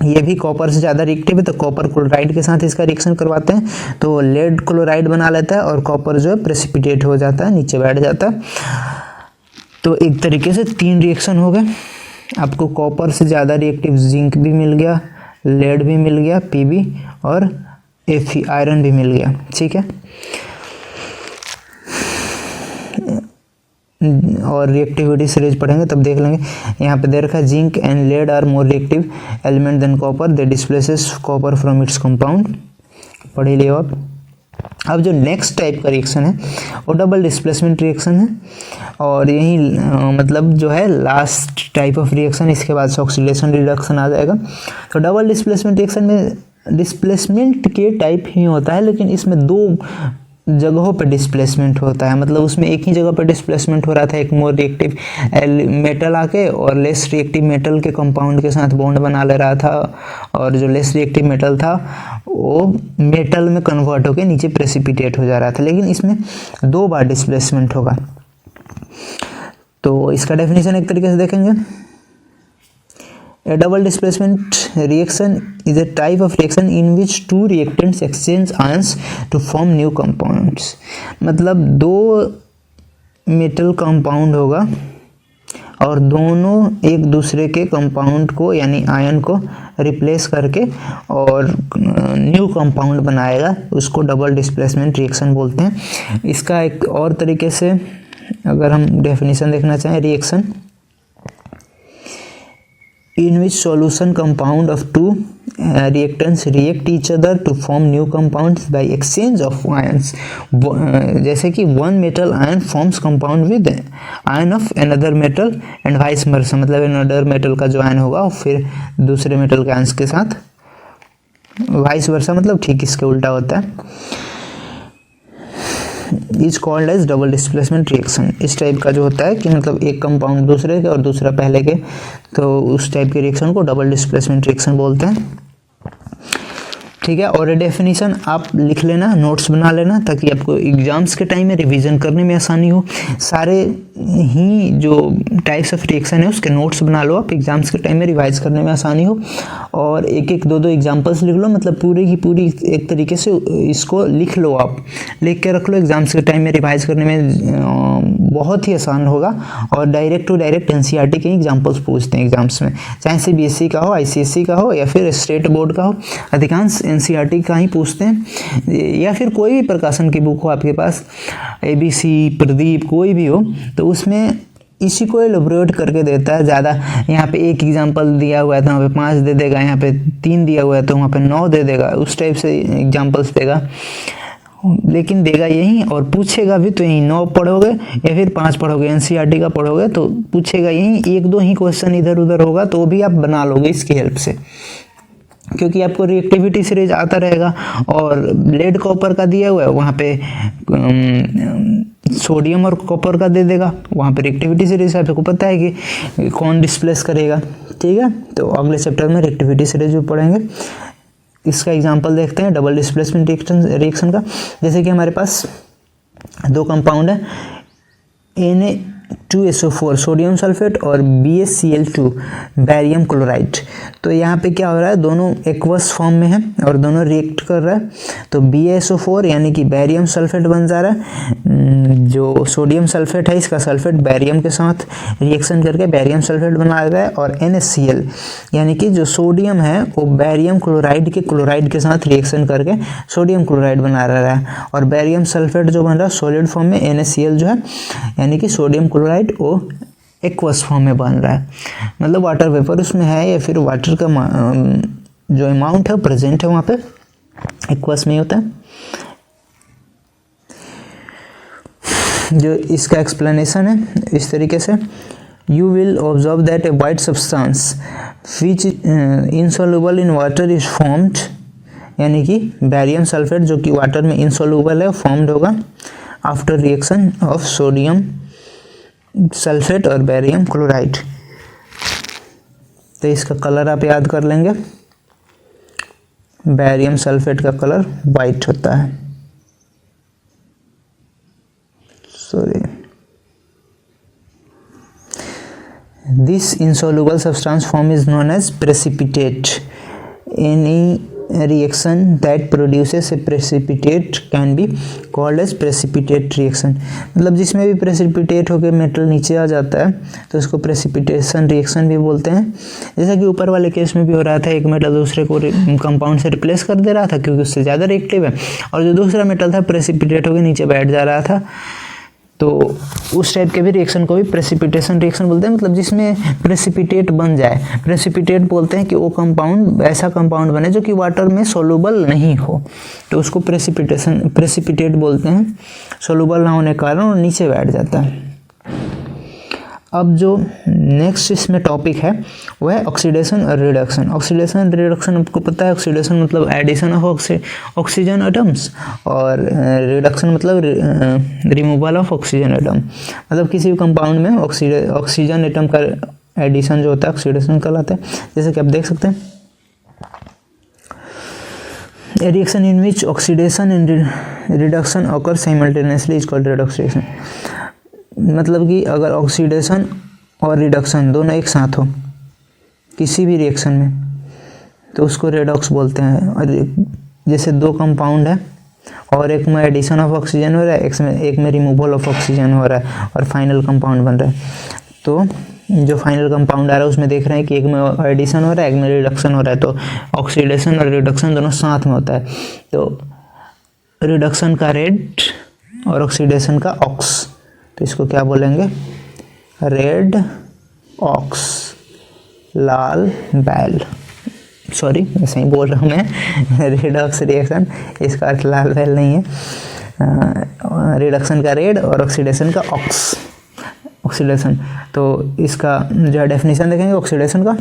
S1: ये भी कॉपर से ज़्यादा रिएक्टिव है, तो कॉपर क्लोराइड के साथ इसका रिएक्शन करवाते हैं तो लेड क्लोराइड बना लेता है और कॉपर जो है प्रेसिपिटेट हो जाता है, नीचे बैठ जाता है। तो एक तरीके से 3 रिएक्शन हो गए, आपको कॉपर से ज़्यादा रिएक्टिव जिंक भी मिल गया, लेड भी मिल गया Pb और Fe आयरन भी मिल गया। ठीक है, और रिएक्टिविटी सीरीज पढ़ेंगे तब देख लेंगे। यहाँ पे दे रखा है zinc and lead are more reactive element than copper, they displaces copper from its compound, पढ़ ही लियो आप। अब जो नेक्स्ट टाइप का रिएक्शन है वो डबल डिस्प्लेसमेंट रिएक्शन है और यही मतलब जो है लास्ट टाइप ऑफ रिएक्शन, इसके बाद ऑक्सीडेशन रिडक्शन आ जाएगा। तो डबल डिस्प्लेसमेंट रिएक्शन में डिस्प्लेसमेंट के टाइप ही होता है, लेकिन इसमें 2 जगहों पर डिस्प्लेसमेंट होता है, मतलब उसमें एक ही जगह पर डिस्प्लेसमेंट हो रहा था, एक मोर रिएक्टिव मेटल आके और लेस रिएक्टिव मेटल के कंपाउंड के साथ बॉन्ड बना ले रहा था और जो लेस रिएक्टिव मेटल था वो मेटल में कन्वर्ट होकर नीचे प्रेसिपिटेट हो जा रहा था, लेकिन इसमें 2 बार डिस्प्लेसमेंट होगा। तो इसका डेफिनेशन एक तरीके से देखेंगे, A double displacement reaction is a type of reaction in which 2 reactants exchange ions to form new compounds। मतलब 2 मेटल कंपाउंड होगा और दोनों एक दूसरे के कंपाउंड को यानी आयन को रिप्लेस करके और न्यू कंपाउंड बनाएगा, उसको डबल डिस्प्लेसमेंट रिएक्शन बोलते हैं। इसका एक और तरीके से अगर हम डेफिनेशन देखना चाहें, reaction in which solution compound of two reactants react each other to form new compounds by exchange of ions। जैसे कि one metal ion forms compound with ion of another metal and vice versa, मतलब another metal का जो ion होगा वो फिर दूसरे metal के ions के साथ vice versa, मतलब ठीक इसके उल्टा होता है। Is called as double displacement reaction. इस टाइप का जो होता है कि मतलब एक कंपाउंड दूसरे के और दूसरा पहले के, तो उस टाइप के रिएक्शन को डबल डिस्प्लेसमेंट रिएक्शन बोलते हैं। ठीक है, और डेफिनेशन आप लिख लेना, नोट्स बना लेना, ताकि आपको एग्जाम्स के टाइम में रिवीजन करने में आसानी हो। सारे ही जो टाइप्स ऑफ रिएक्शन है उसके नोट्स बना लो आप, एग्जाम्स के टाइम में रिवाइज करने में आसानी हो। और एक एक दो एग्जाम्पल्स लिख लो, मतलब पूरी की पूरी एक तरीके से इसको लिख लो, आप लिख के रख लो, एग्जाम्स के टाइम में रिवाइज करने में बहुत ही आसान होगा। और डायरेक्ट टू डायरेक्ट एनसीईआरटी के एग्जाम्पल्स पूछते हैं एग्जाम्स में, चाहे सीबीएसई का हो, आईसीएसई का हो या फिर स्टेट बोर्ड का हो, अधिकांश एनसीईआरटी का ही पूछते हैं। या फिर कोई भी प्रकाशन की बुक हो आपके पास, एबीसी, प्रदीप, कोई भी हो, तो उसमें इसी को एलोबरेट करके देता है। ज़्यादा यहाँ पे एक एग्जांपल दिया हुआ है तो वहाँ पे 5 दे देगा, यहाँ पे 3 दिया हुआ है तो वहाँ पे 9 दे देगा, उस टाइप से एग्जांपल्स देगा, लेकिन देगा यही और पूछेगा भी तो यही 9 पढ़ोगे या फिर 5 पढ़ोगे, एनसीईआरटी का पढ़ोगे तो पूछेगा यही, 1-2 ही क्वेश्चन इधर उधर होगा तो भी आप बना लोगे इसकी हेल्प से, क्योंकि आपको रिएक्टिविटी सीरीज आता रहेगा। और लेड कॉपर का दिया हुआ है, वहाँ पे सोडियम और कॉपर का दे देगा, वहाँ पे रिएक्टिविटी सीरीज आपको पता है कि कौन डिस्प्लेस करेगा। ठीक है, तो अगले चैप्टर में रिएक्टिविटी सीरीज भी पढ़ेंगे। इसका एग्जांपल देखते हैं डबल डिस्प्लेसमेंट रिएक्शन का। जैसे कि हमारे पास 2 कंपाउंड है, Na2SO4 सोडियम सल्फेट और BaCl2 बैरियम क्लोराइड। तो यहाँ पे क्या हो रहा है, दोनों एक्वस फॉर्म में है और दोनों रिएक्ट कर रहा है, तो BaSO4 यानी कि बैरियम सल्फेट बन जा रहा है। जो सोडियम सल्फेट है इसका सल्फेट बैरियम के साथ रिएक्शन करके बैरियम सल्फेट बना रहा है, और NaCl यानी कि जो सोडियम है वो बैरियम क्लोराइड के साथ रिएक्शन करके सोडियम क्लोराइड बना रहा है, और बैरियम सल्फेट जो बन रहा है सॉलिड फॉर्म में NaCl जो है यानी कि सोडियम क्लोराइड वो एक्वस फॉर्म में बन रहा है, मतलब वाटर वेपर उसमें है या फिर वाटर का जो अमाउंट है प्रेजेंट है वहाँ पे एक्वस में होता है। जो इसका एक्सप्लेनेशन है इस तरीके से, you will observe that a white substance which insoluble in water is formed, यानी कि बैरियम सल्फेट जो कि वाटर में इनसोल्यूबल है फॉर्म्ड होगा after reaction of sodium sulphate और बैरियम क्लोराइड। तो इसका कलर आप याद कर लेंगे, बैरियम सल्फेट का कलर वाइट होता है, sorry. This insoluble substance form is known as precipitate. Any reaction that produces a precipitate can be called as precipitate reaction। मतलब जिसमें भी precipitate होकर मेटल नीचे आ जाता है तो उसको precipitation reaction भी बोलते हैं। जैसा कि ऊपर वाले केस में भी हो रहा था, एक मेटल दूसरे को कंपाउंड से रिप्लेस कर दे रहा था क्योंकि उससे ज़्यादा रिएक्टिव है, और जो दूसरा मेटल था precipitate होकर नीचे बैठ जा रहा था, तो उस टाइप के भी रिएक्शन को भी प्रेसिपिटेशन रिएक्शन बोलते हैं। मतलब जिसमें प्रेसिपिटेट बन जाए, प्रेसिपिटेट बोलते हैं कि वो कंपाउंड ऐसा कंपाउंड बने जो कि वाटर में सोलूबल नहीं हो, तो उसको प्रेसिपिटेट बोलते हैं। सोलूबल ना होने के कारण वो नीचे बैठ जाता है। अब जो नेक्स्ट इसमें टॉपिक है वो है ऑक्सीडेशन और रिडक्शन। ऑक्सीडेशन रिडक्शन आपको पता है, ऑक्सीडेशन मतलब एडिशन ऑफ ऑक्सीजन एटम्स, और रिडक्शन मतलब रिमूवल ऑफ ऑक्सीजन एटम। मतलब किसी भी कंपाउंड में ऑक्सीजन एटम का एडिशन जो होता है ऑक्सीडेशन कहलाता है। जैसे कि आप देख सकते हैं, a reaction in which oxidation and reduction occur simultaneously is called redox reaction। मतलब कि अगर ऑक्सीडेशन और रिडक्शन दोनों एक साथ हो किसी भी रिएक्शन में तो उसको रेडॉक्स बोलते हैं। और जैसे 2 कंपाउंड है, और एक में एडिशन ऑफ ऑक्सीजन हो रहा है, एक में रिमूवल ऑफ ऑक्सीजन हो रहा है और फाइनल कंपाउंड बन रहा है। तो जो फाइनल कंपाउंड आ रहा है उसमें देख रहे हैं कि एक में एडिशन हो रहा है, एक में रिडक्शन हो रहा है। तो ऑक्सीडेशन और रिडक्शन दोनों साथ में होता है। तो रिडक्शन का रेड और ऑक्सीडेशन का ऑक्स, तो इसको क्या बोलेंगे, रेड ऑक्स, लाल बैल, सॉरी ऐसे ही बोल रहा हूँ मैं, रेड ऑक्स रिएक्शन, इसका अर्थ लाल बैल नहीं है। रिडक्शन का रेड और ऑक्सीडेशन का ऑक्स, ऑक्सीडेशन। तो इसका जो डेफिनेशन देखेंगे ऑक्सीडेशन का,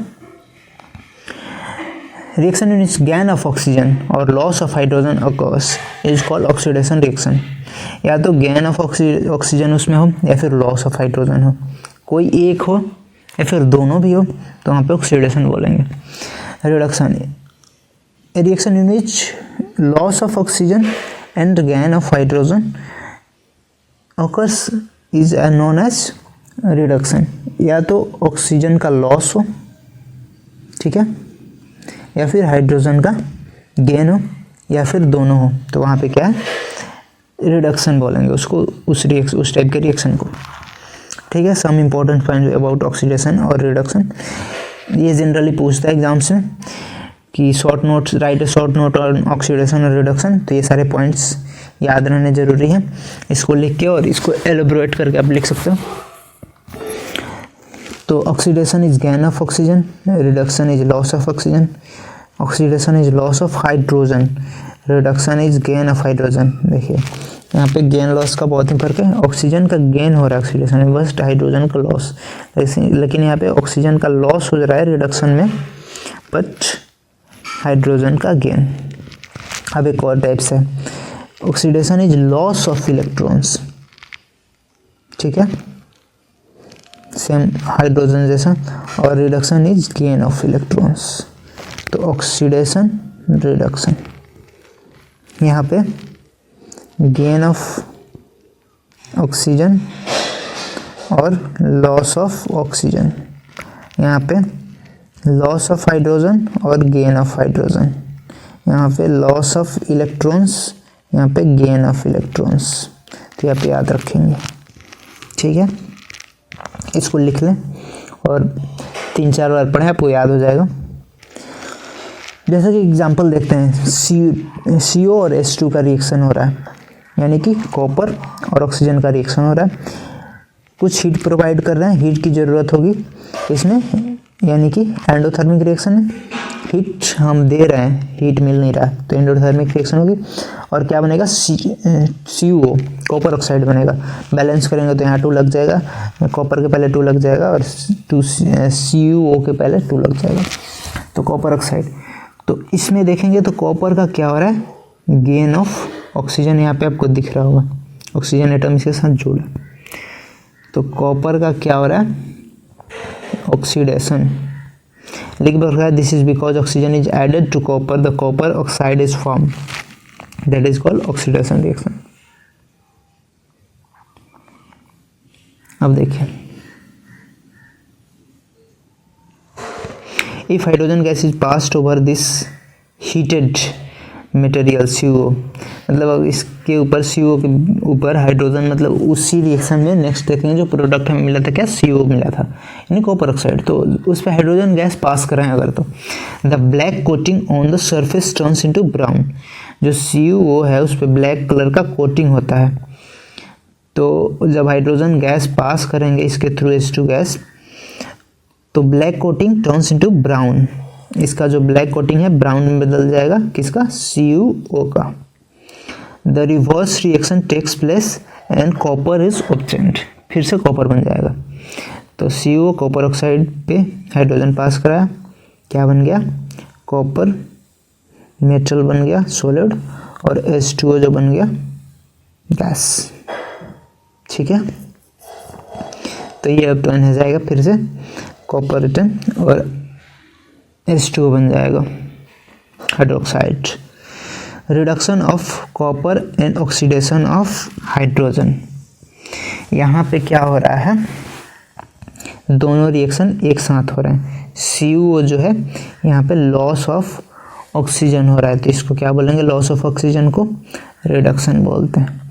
S1: reaction in which gain of oxygen और loss of hydrogen occurs is called oxidation reaction. या तो गेन ऑफ ऑक्सीजन उसमें हो या फिर लॉस ऑफ हाइड्रोजन हो, कोई एक हो या फिर दोनों भी हो, तो वहाँ पे ऑक्सीडेशन बोलेंगे। Reduction, reaction in which loss of oxygen and gain of hydrogen occurs is known as reduction. या तो ऑक्सीजन का लॉस हो, ठीक है, या फिर हाइड्रोजन का गेन हो, या फिर दोनों हो, तो वहाँ पे क्या है, रिडक्शन बोलेंगे उसको, उस टाइप के रिएक्शन को। ठीक है, some important point about oxidation और रिडक्शन। ये जनरली पूछता है एग्जाम्स में कि short notes, write a short note on oxidation और रिडक्शन। तो ये सारे पॉइंट्स याद रहने जरूरी है, इसको लिख के और इसको एलोबरेट करके आप लिख सकते हो। तो oxidation is gain of oxygen, reduction is loss of oxygen, oxidation is loss of hydrogen, reduction is gain of hydrogen. देखिए यहाँ पे गेन लॉस का बहुत ही फर्क है, ऑक्सीजन का गेन हो रहा है ऑक्सीडेशन में, बस हाइड्रोजन का लॉस, लेकिन यहाँ पे ऑक्सीजन का लॉस हो रहा है रिडक्शन में, बट हाइड्रोजन का गेन। अब एक और टाइप से, oxidation is loss of electrons, ठीक है, सेम हाइड्रोजन जैसा, और reduction is gain of electrons. तो ऑक्सीडेशन, रिडक्शन, यहाँ पे गेन ऑफ ऑक्सीजन और लॉस ऑफ ऑक्सीजन, यहाँ पे लॉस ऑफ हाइड्रोजन और गेन ऑफ हाइड्रोजन, यहाँ पे लॉस ऑफ इलेक्ट्रॉन्स, यहाँ पे गेन ऑफ इलेक्ट्रॉन्स। तो यहाँ पे याद रखेंगे, ठीक है, इसको लिख लें और 3-4 बार पढ़ें, आपको याद हो जाएगा। जैसा कि एग्जांपल देखते हैं, CO और H2 का रिएक्शन हो रहा है, यानी कि कॉपर और ऑक्सीजन का रिएक्शन हो रहा है। कुछ हीट प्रोवाइड कर रहे हैं, हीट की ज़रूरत होगी इसमें, यानी कि एंडोथर्मिक रिएक्शन है, हीट हम दे रहे हैं, हीट मिल नहीं रहा, तो एंडोथर्मिक रिएक्शन होगी। और क्या बनेगा, CO, कॉपर ऑक्साइड बनेगा। बैलेंस करेंगे तो यहाँ 2 लग जाएगा, कॉपर के पहले 2 लग जाएगा और CO के पहले 2 लग जाएगा, तो कॉपर ऑक्साइड। तो इसमें देखेंगे तो कॉपर का क्या हो रहा है, गेन ऑफ ऑक्सीजन, यहाँ पे आपको दिख रहा होगा, ऑक्सीजन एटम इसके साथ जुड़ा, तो कॉपर का क्या हो रहा है, ऑक्सीडेशन। लिख रखा है, this is because oxygen is added to copper, the copper oxide is form, that is called oxidation reaction. अब देखिए, if hydrogen gas is passed over this heated material CO, मतलब अब इसके ऊपर CO के ऊपर हाइड्रोजन, मतलब उसी रिएक्शन में नेक्स्ट देखेंगे जो प्रोडक्ट हमें मिला था, क्या, CO मिला था, यानी कॉपर ऑक्साइड। तो उस पर हाइड्रोजन गैस पास कराएं अगर, तो the black coating on the surface turns into brown. जो CO है उस पर ब्लैक कलर का कोटिंग होता है। तो जब हाइड्रोजन गैस पास करेंगे इसके थ्रू H2 गैस, तो black coating turns into brown, इसका जो ब्लैक कोटिंग है ब्राउन में बदल जाएगा, किसका, CO का। The reverse reaction takes place and copper is obtained, फिर से कॉपर बन जाएगा। तो CO कॉपर ऑक्साइड पे हाइड्रोजन पास कराया, क्या बन गया, कॉपर मेटल बन गया सॉलिड, और H2O जो बन गया गैस, ठीक है। तो ये ऑब्टेन हो जाएगा, फिर से कॉपर रिटर्न और H2O बन जाएगा hydroxide. Reduction of copper and oxidation of hydrogen, यहाँ पे क्या हो रहा है, दोनों रिएक्शन एक साथ हो रहे हैं। CO जो है यहाँ पे लॉस ऑफ ऑक्सीजन हो रहा है, तो इसको क्या बोलेंगे, लॉस ऑफ ऑक्सीजन को रिडक्शन बोलते हैं।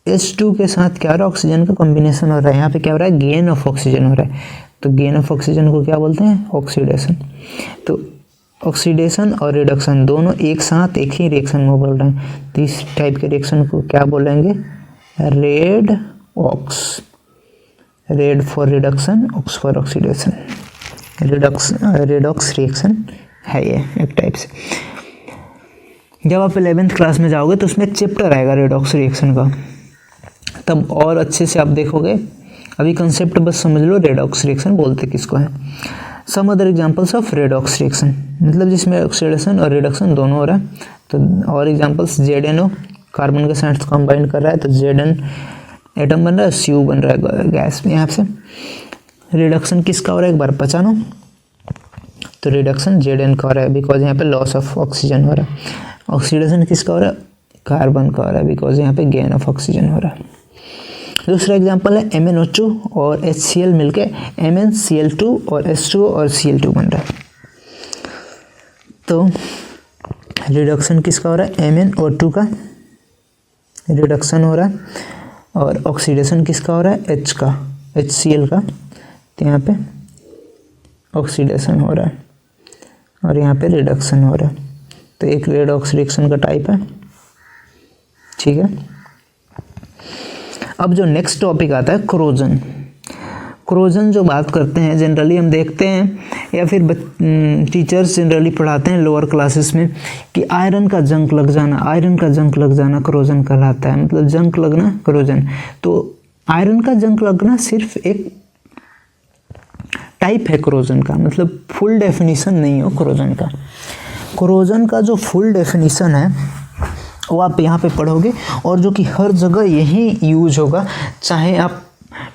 S1: H2 के साथ क्या हो रहा है, ऑक्सीजन का कॉम्बिनेशन हो रहा है, यहाँ पे क्या हो रहा है, गेन ऑफ ऑक्सीजन हो रहा है, तो गेन ऑफ ऑक्सीजन को क्या बोलते हैं, ऑक्सीडेशन। तो ऑक्सीडेशन और रिडक्शन दोनों एक साथ एक ही रिएक्शन में बोल रहे हैं, तो इस टाइप के रिएक्शन को क्या बोलेंगे, red ox, red for reduction, ox for oxidation, redox reaction है ये एक टाइप से। जब आप 11th क्लास में जाओगे तो उसमें एक चैप्टर आएगा रेडॉक्स रिएक्शन का, तब और अच्छे से आप देखोगे। अभी कंसेप्ट बस समझ लो, रेडॉक्स रिएक्शन बोलते किसको है। Some other examples of redox reaction, मतलब जिसमें ऑक्सीडेशन और रिडक्शन दोनों हो रहा है। तो और एग्जांपल्स, ZNO कार्बन के साथ कंबाइन कर रहा है तो Zn एटम बन रहा है, Cu बन रहा है गैस में। यहाँ से रिडक्शन किसका हो रहा है, एक बार पहचानो, तो रिडक्शन Zn का हो रहा है बिकॉज यहाँ पे लॉस ऑफ ऑक्सीजन हो रहा है। ऑक्सीडेशन किसका हो रहा है, कार्बन का हो रहा है बिकॉज यहाँ पे गेन ऑफ ऑक्सीजन हो रहा है। दूसरा एग्जांपल है MnO2 और HCl मिलके MnCl2 और H2O और Cl2 बन रहा है। तो रिडक्शन किसका हो रहा है, MnO2 का रिडक्शन हो रहा है, और ऑक्सीडेशन किसका हो रहा है, H का, HCl का, तो यहाँ पे ऑक्सीडेशन हो रहा है और यहाँ पे रिडक्शन हो रहा है। तो एक रेडॉक्स रिएक्शन का टाइप है, ठीक है। अब जो नेक्स्ट टॉपिक आता है क्रोजन। क्रोजन जो बात करते हैं, जनरली हम देखते हैं या फिर टीचर्स जनरली पढ़ाते हैं लोअर क्लासेस में कि आयरन का जंक लग जाना, आयरन का जंक लग जाना क्रोजन कहलाता है, मतलब जंक लगना क्रोजन। तो आयरन का जंक लगना सिर्फ एक टाइप है क्रोजन का, मतलब फुल डेफिनेशन नहीं हो क्रोजन का। क्रोजन का जो फुल डेफिनेशन है वो आप यहाँ पे पढ़ोगे, और जो कि हर जगह यही यूज होगा, चाहे आप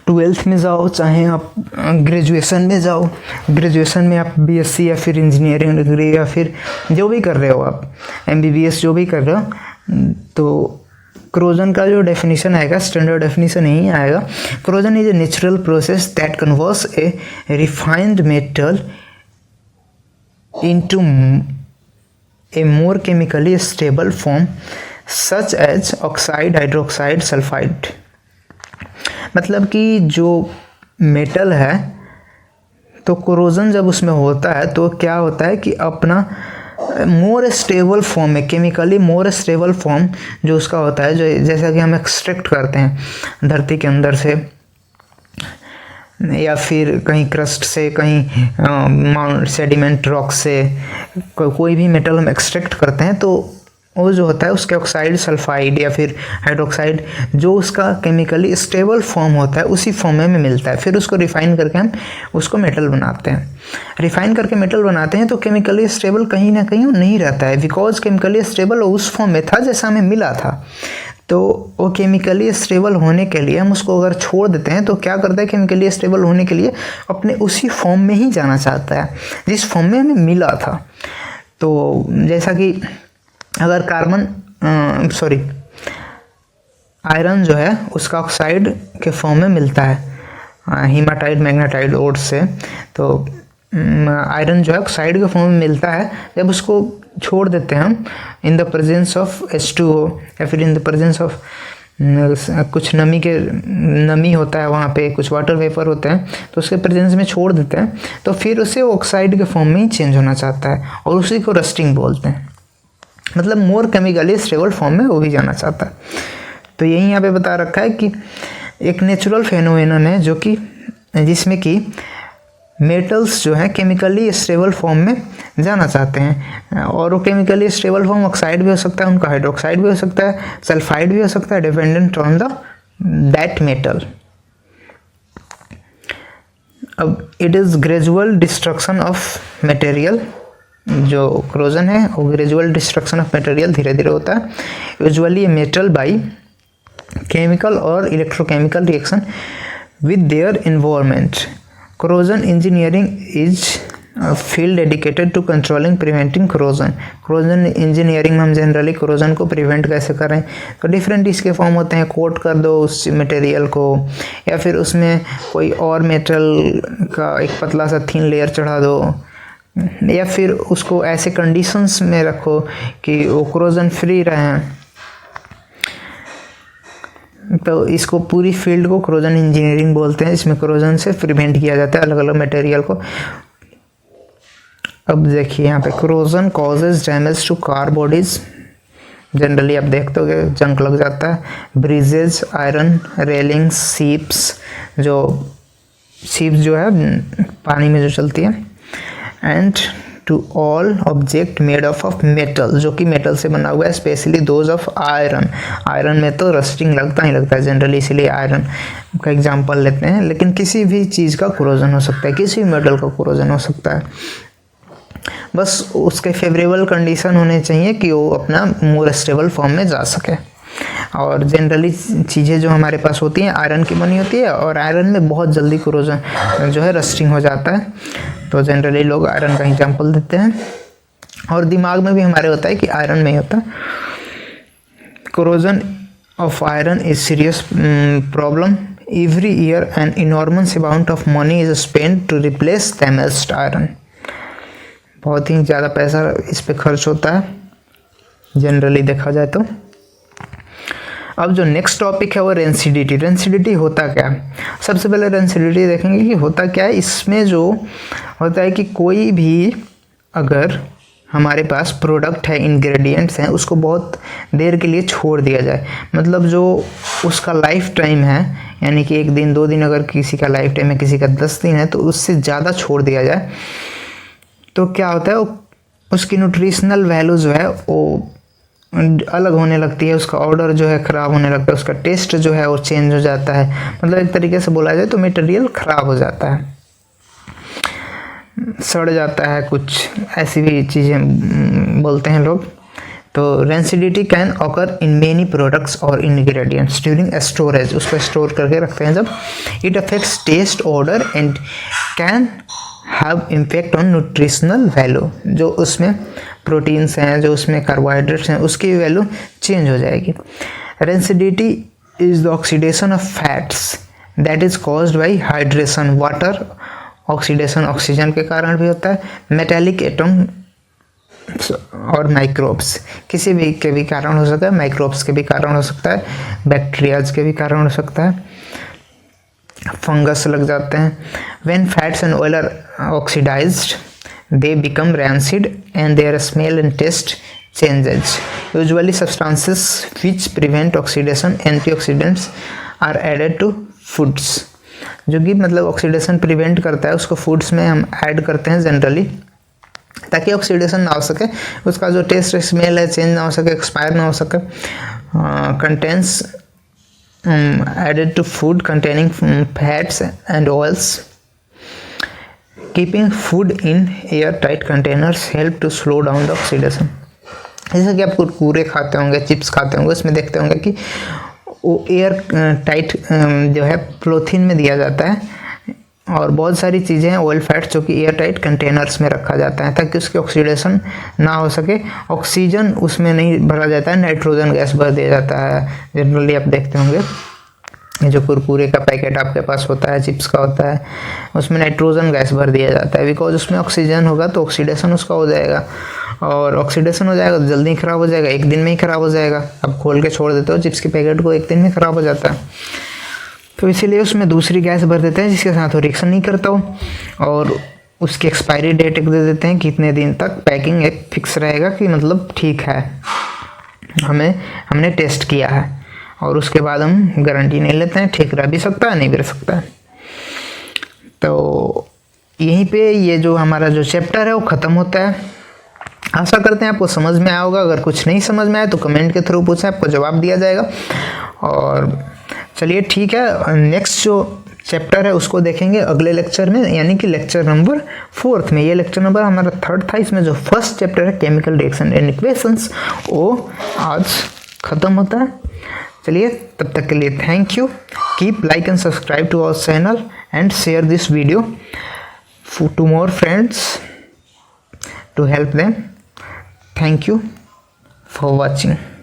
S1: 12th में जाओ, चाहे आप ग्रेजुएशन में जाओ, ग्रेजुएशन में आप BSc या फिर इंजीनियरिंग डिग्री या फिर जो भी कर रहे हो आप MBBS जो भी कर रहे हो, तो क्रोजन का जो डेफिनेशन आएगा स्टैंडर्ड डेफिनेशन यही आएगा। Corrosion is a natural process that converts A refined metal into a more chemically stable form such as oxide, hydroxide, sulfide। मतलब कि जो मेटल है तो क्रोजन जब उसमें होता है तो क्या होता है कि अपना मोर स्टेबल फॉर्म में, केमिकली मोर स्टेबल फॉर्म जो उसका होता है, जो जैसा कि हम एक्सट्रैक्ट करते हैं धरती के अंदर से या फिर कहीं क्रस्ट से, कहीं सेडिमेंट रॉक से, कोई भी मेटल हम एक्सट्रैक्ट करते हैं तो वो जो होता है उसके ऑक्साइड, सल्फाइड या फिर हाइड्रोक्साइड, जो उसका केमिकली स्टेबल फॉर्म होता है उसी फॉर्म में मिलता है। फिर उसको रिफाइन करके हम उसको मेटल बनाते हैं। रिफाइन करके मेटल बनाते हैं तो केमिकली स्टेबल कहीं ना कहीं नहीं रहता है, बिकॉज केमिकली स्टेबल उस फॉर्म में था जैसा हमें मिला था। तो वो केमिकली स्टेबल होने के लिए हम उसको अगर छोड़ देते हैं तो क्या करता है, केमिकली स्टेबल होने के लिए अपने उसी फॉर्म में ही जाना चाहता है जिस फॉर्म में हमें मिला था। तो जैसा कि अगर आयरन जो है उसका ऑक्साइड के फॉर्म में मिलता है हीमाटाइट, मैग्नेटाइट ओर से, तो आयरन जो है ऑक्साइड के फॉर्म में मिलता है। जब उसको छोड़ देते हैं हम in the presence of H2O या फिर इन द प्रेजेंस ऑफ कुछ नमी होता है वहाँ पे, कुछ वाटर वेपर होते हैं, तो उसके प्रेजेंस में छोड़ देते हैं तो फिर उसे ऑक्साइड के फॉर्म में ही चेंज होना चाहता है और उसी को रस्टिंग बोलते हैं, मतलब मोर केमिकली स्टेबल फॉर्म में वो भी जाना चाहता है। तो यही यहाँ पे बता रखा है कि एक नेचुरल फेनोमेनन है जो कि जिसमें कि मेटल्स जो हैं केमिकली स्टेबल फॉर्म में जाना चाहते हैं, और वो केमिकली स्टेबल फॉर्म ऑक्साइड भी हो सकता है, उनका हाइड्रोक्साइड भी हो सकता है, सल्फाइड भी हो सकता है, dependent on the that metal. अब it is gradual destruction of material, जो क्रोजन है वो ग्रेजुअल डिस्ट्रक्शन ऑफ मटेरियल धीरे धीरे होता है, यूजुअली मेटल बाई केमिकल और electrochemical reaction with their environment. Corrosion engineering is a field dedicated to controlling preventing corrosion। corrosion engineering में हम जनरली corrosion को प्रिवेंट कैसे करें, तो डिफरेंट इसके फॉर्म होते हैं। कोट कर दो उस मटेरियल को, या फिर उसमें कोई और मेटल का एक पतला सा थिन लेयर चढ़ा दो, या फिर उसको ऐसे कंडीशंस में रखो कि वो corrosion फ्री रहें। तो इसको पूरी फील्ड को कोरोजन इंजीनियरिंग बोलते हैं। इसमें कोरोजन से प्रिवेंट किया जाता है अलग अलग मटेरियल को। अब देखिए यहाँ पे corrosion causes damage to car bodies. Generally आप देखते हो कि जंग लग जाता है। ब्रिजेज, आयरन रेलिंग्स, शिप्स जो है पानी में जो चलती है। And to all object made of metal, जो कि मेटल से बना हुआ है, specially those of iron. Iron में तो रस्टिंग लगता ही लगता है जनरली, इसीलिए आयरन का एग्जांपल लेते हैं। लेकिन किसी भी चीज़ का कोरोजन हो सकता है, किसी भी मेटल का कोरोजन हो सकता है, बस उसके फेवरेबल कंडीशन होने चाहिए कि वो अपना मोर स्टेबल फॉर्म में जा सके। और जनरली चीज़ें जो हमारे पास होती हैं आयरन की बनी होती है, और आयरन में बहुत जल्दी कोरोजन जो है रस्टिंग हो जाता है, तो जनरली लोग आयरन का एग्जांपल देते हैं। और दिमाग में भी हमारे होता है कि आयरन में ही होता है। Corrosion of iron is serious problem. Every year an enormous amount of money is spend to replace damaged iron. बहुत ही ज़्यादा पैसा इस पे खर्च होता है जनरली देखा जाए तो। अब जो नेक्स्ट टॉपिक है वो रेंसिडिटी। रेंसिडिटी होता क्या है? सबसे पहले रेंसिडिटी देखेंगे कि होता क्या है। इसमें जो होता है कि कोई भी अगर हमारे पास प्रोडक्ट है, इंग्रेडिएंट्स हैं, उसको बहुत देर के लिए छोड़ दिया जाए, मतलब जो उसका लाइफ टाइम है, यानी कि 1 दिन 2 दिन, अगर किसी का लाइफ टाइम है, किसी का 10 दिन है, तो उससे ज़्यादा छोड़ दिया जाए तो क्या होता है, उसकी न्यूट्रिशनल वैल्यू जो है वो अलग होने लगती है, उसका ऑर्डर जो है ख़राब होने लगता है, उसका टेस्ट जो है वो चेंज हो जाता है। मतलब एक तरीके से बोला जाए तो मटेरियल ख़राब हो जाता है, सड़ जाता है, कुछ ऐसी भी चीज़ें बोलते हैं लोग। तो rancidity can occur in many products और इंग्रेडिएंट्स ड्यूरिंग स्टोरेज। उसको स्टोर करके रखते हैं जब। It affects taste, odour and can have impact on nutritional value. जो उसमें प्रोटीन्स हैं, जो उसमें कार्बोहाइड्रेट्स हैं, उसकी वैल्यू चेंज हो जाएगी। Rancidity is the oxidation of fats that is caused by hydration. Water oxidation oxygen के कारण भी होता है। मेटेलिक एटम और माइक्रोब्स किसी भी के भी कारण हो सकता है, माइक्रोब्स के भी कारण हो सकता है, बैक्टीरियाज के भी कारण हो सकता है, फंगस लग जाते हैं। When fats and oil are oxidised they become rancid and their smell and taste changes. Usually substances which prevent oxidation antioxidants are added to foods. जो कि मतलब ऑक्सीडेशन प्रिवेंट करता है, उसको फूड्स में हम ऐड करते हैं जनरली, ताकि ऑक्सीडेशन ना हो सके, उसका जो टेस्ट स्मेल है चेंज ना हो सके, एक्सपायर ना हो सके। Contents added to food containing fats and oils. Keeping food in airtight containers help to slow down the oxidation. जैसे कि आप कुरकुरे खाते होंगे, चिप्स खाते होंगे, उसमें देखते होंगे कि वो एयर टाइट जो है पॉलीथीन में दिया जाता है, और बहुत सारी चीज़ें हैं ऑयल फैट्स जो कि एयर टाइट कंटेनर्स में रखा जाता है ताकि उसकी ऑक्सीडेशन ना हो सके। ऑक्सीजन उसमें नहीं भरा जाता है, नाइट्रोजन गैस भर दिया जाता है। जनरली आप देखते होंगे जो कुरकुरे का पैकेट आपके पास होता है, चिप्स का होता है, उसमें नाइट्रोजन गैस भर दिया जाता है, बिकॉज उसमें ऑक्सीजन होगा तो ऑक्सीडेशन उसका हो जाएगा, और ऑक्सीडेशन हो जाएगा तो जल्दी ख़राब हो जाएगा, 1 दिन में ही ख़राब हो जाएगा। आप खोल के छोड़ देते हो चिप्स के पैकेट को, 1 दिन में ख़राब हो जाता है, तो इसीलिए उसमें दूसरी गैस भर देते हैं जिसके साथ वो रिएक्शन नहीं करता हो, और उसकी एक्सपायरी डेट एक दे देते हैं, कितने दिन तक पैकिंग एक फिक्स रहेगा कि मतलब ठीक है, हमने टेस्ट किया है, और उसके बाद हम गारंटी नहीं लेते हैं, ठीक रह भी सकता है, नहीं भी रह सकता है। तो यहीं पे ये जो हमारा जो चैप्टर है वो ख़त्म होता है। आशा करते हैं आपको समझ में आया होगा। अगर कुछ नहीं समझ में आए तो कमेंट के थ्रू पूछें, आपको जवाब दिया जाएगा। और चलिए ठीक है, नेक्स्ट जो चैप्टर है उसको देखेंगे अगले लेक्चर में, यानी कि लेक्चर नंबर 4 में। ये लेक्चर नंबर हमारा 3rd था। इसमें जो फर्स्ट चैप्टर है केमिकल रिएक्शन एंड इक्वेशंस, वो आज ख़त्म होता है। चलिए तब तक के लिए thank you. Keep like and subscribe to our channel and share this video to more friends to help them. Thank you for watching.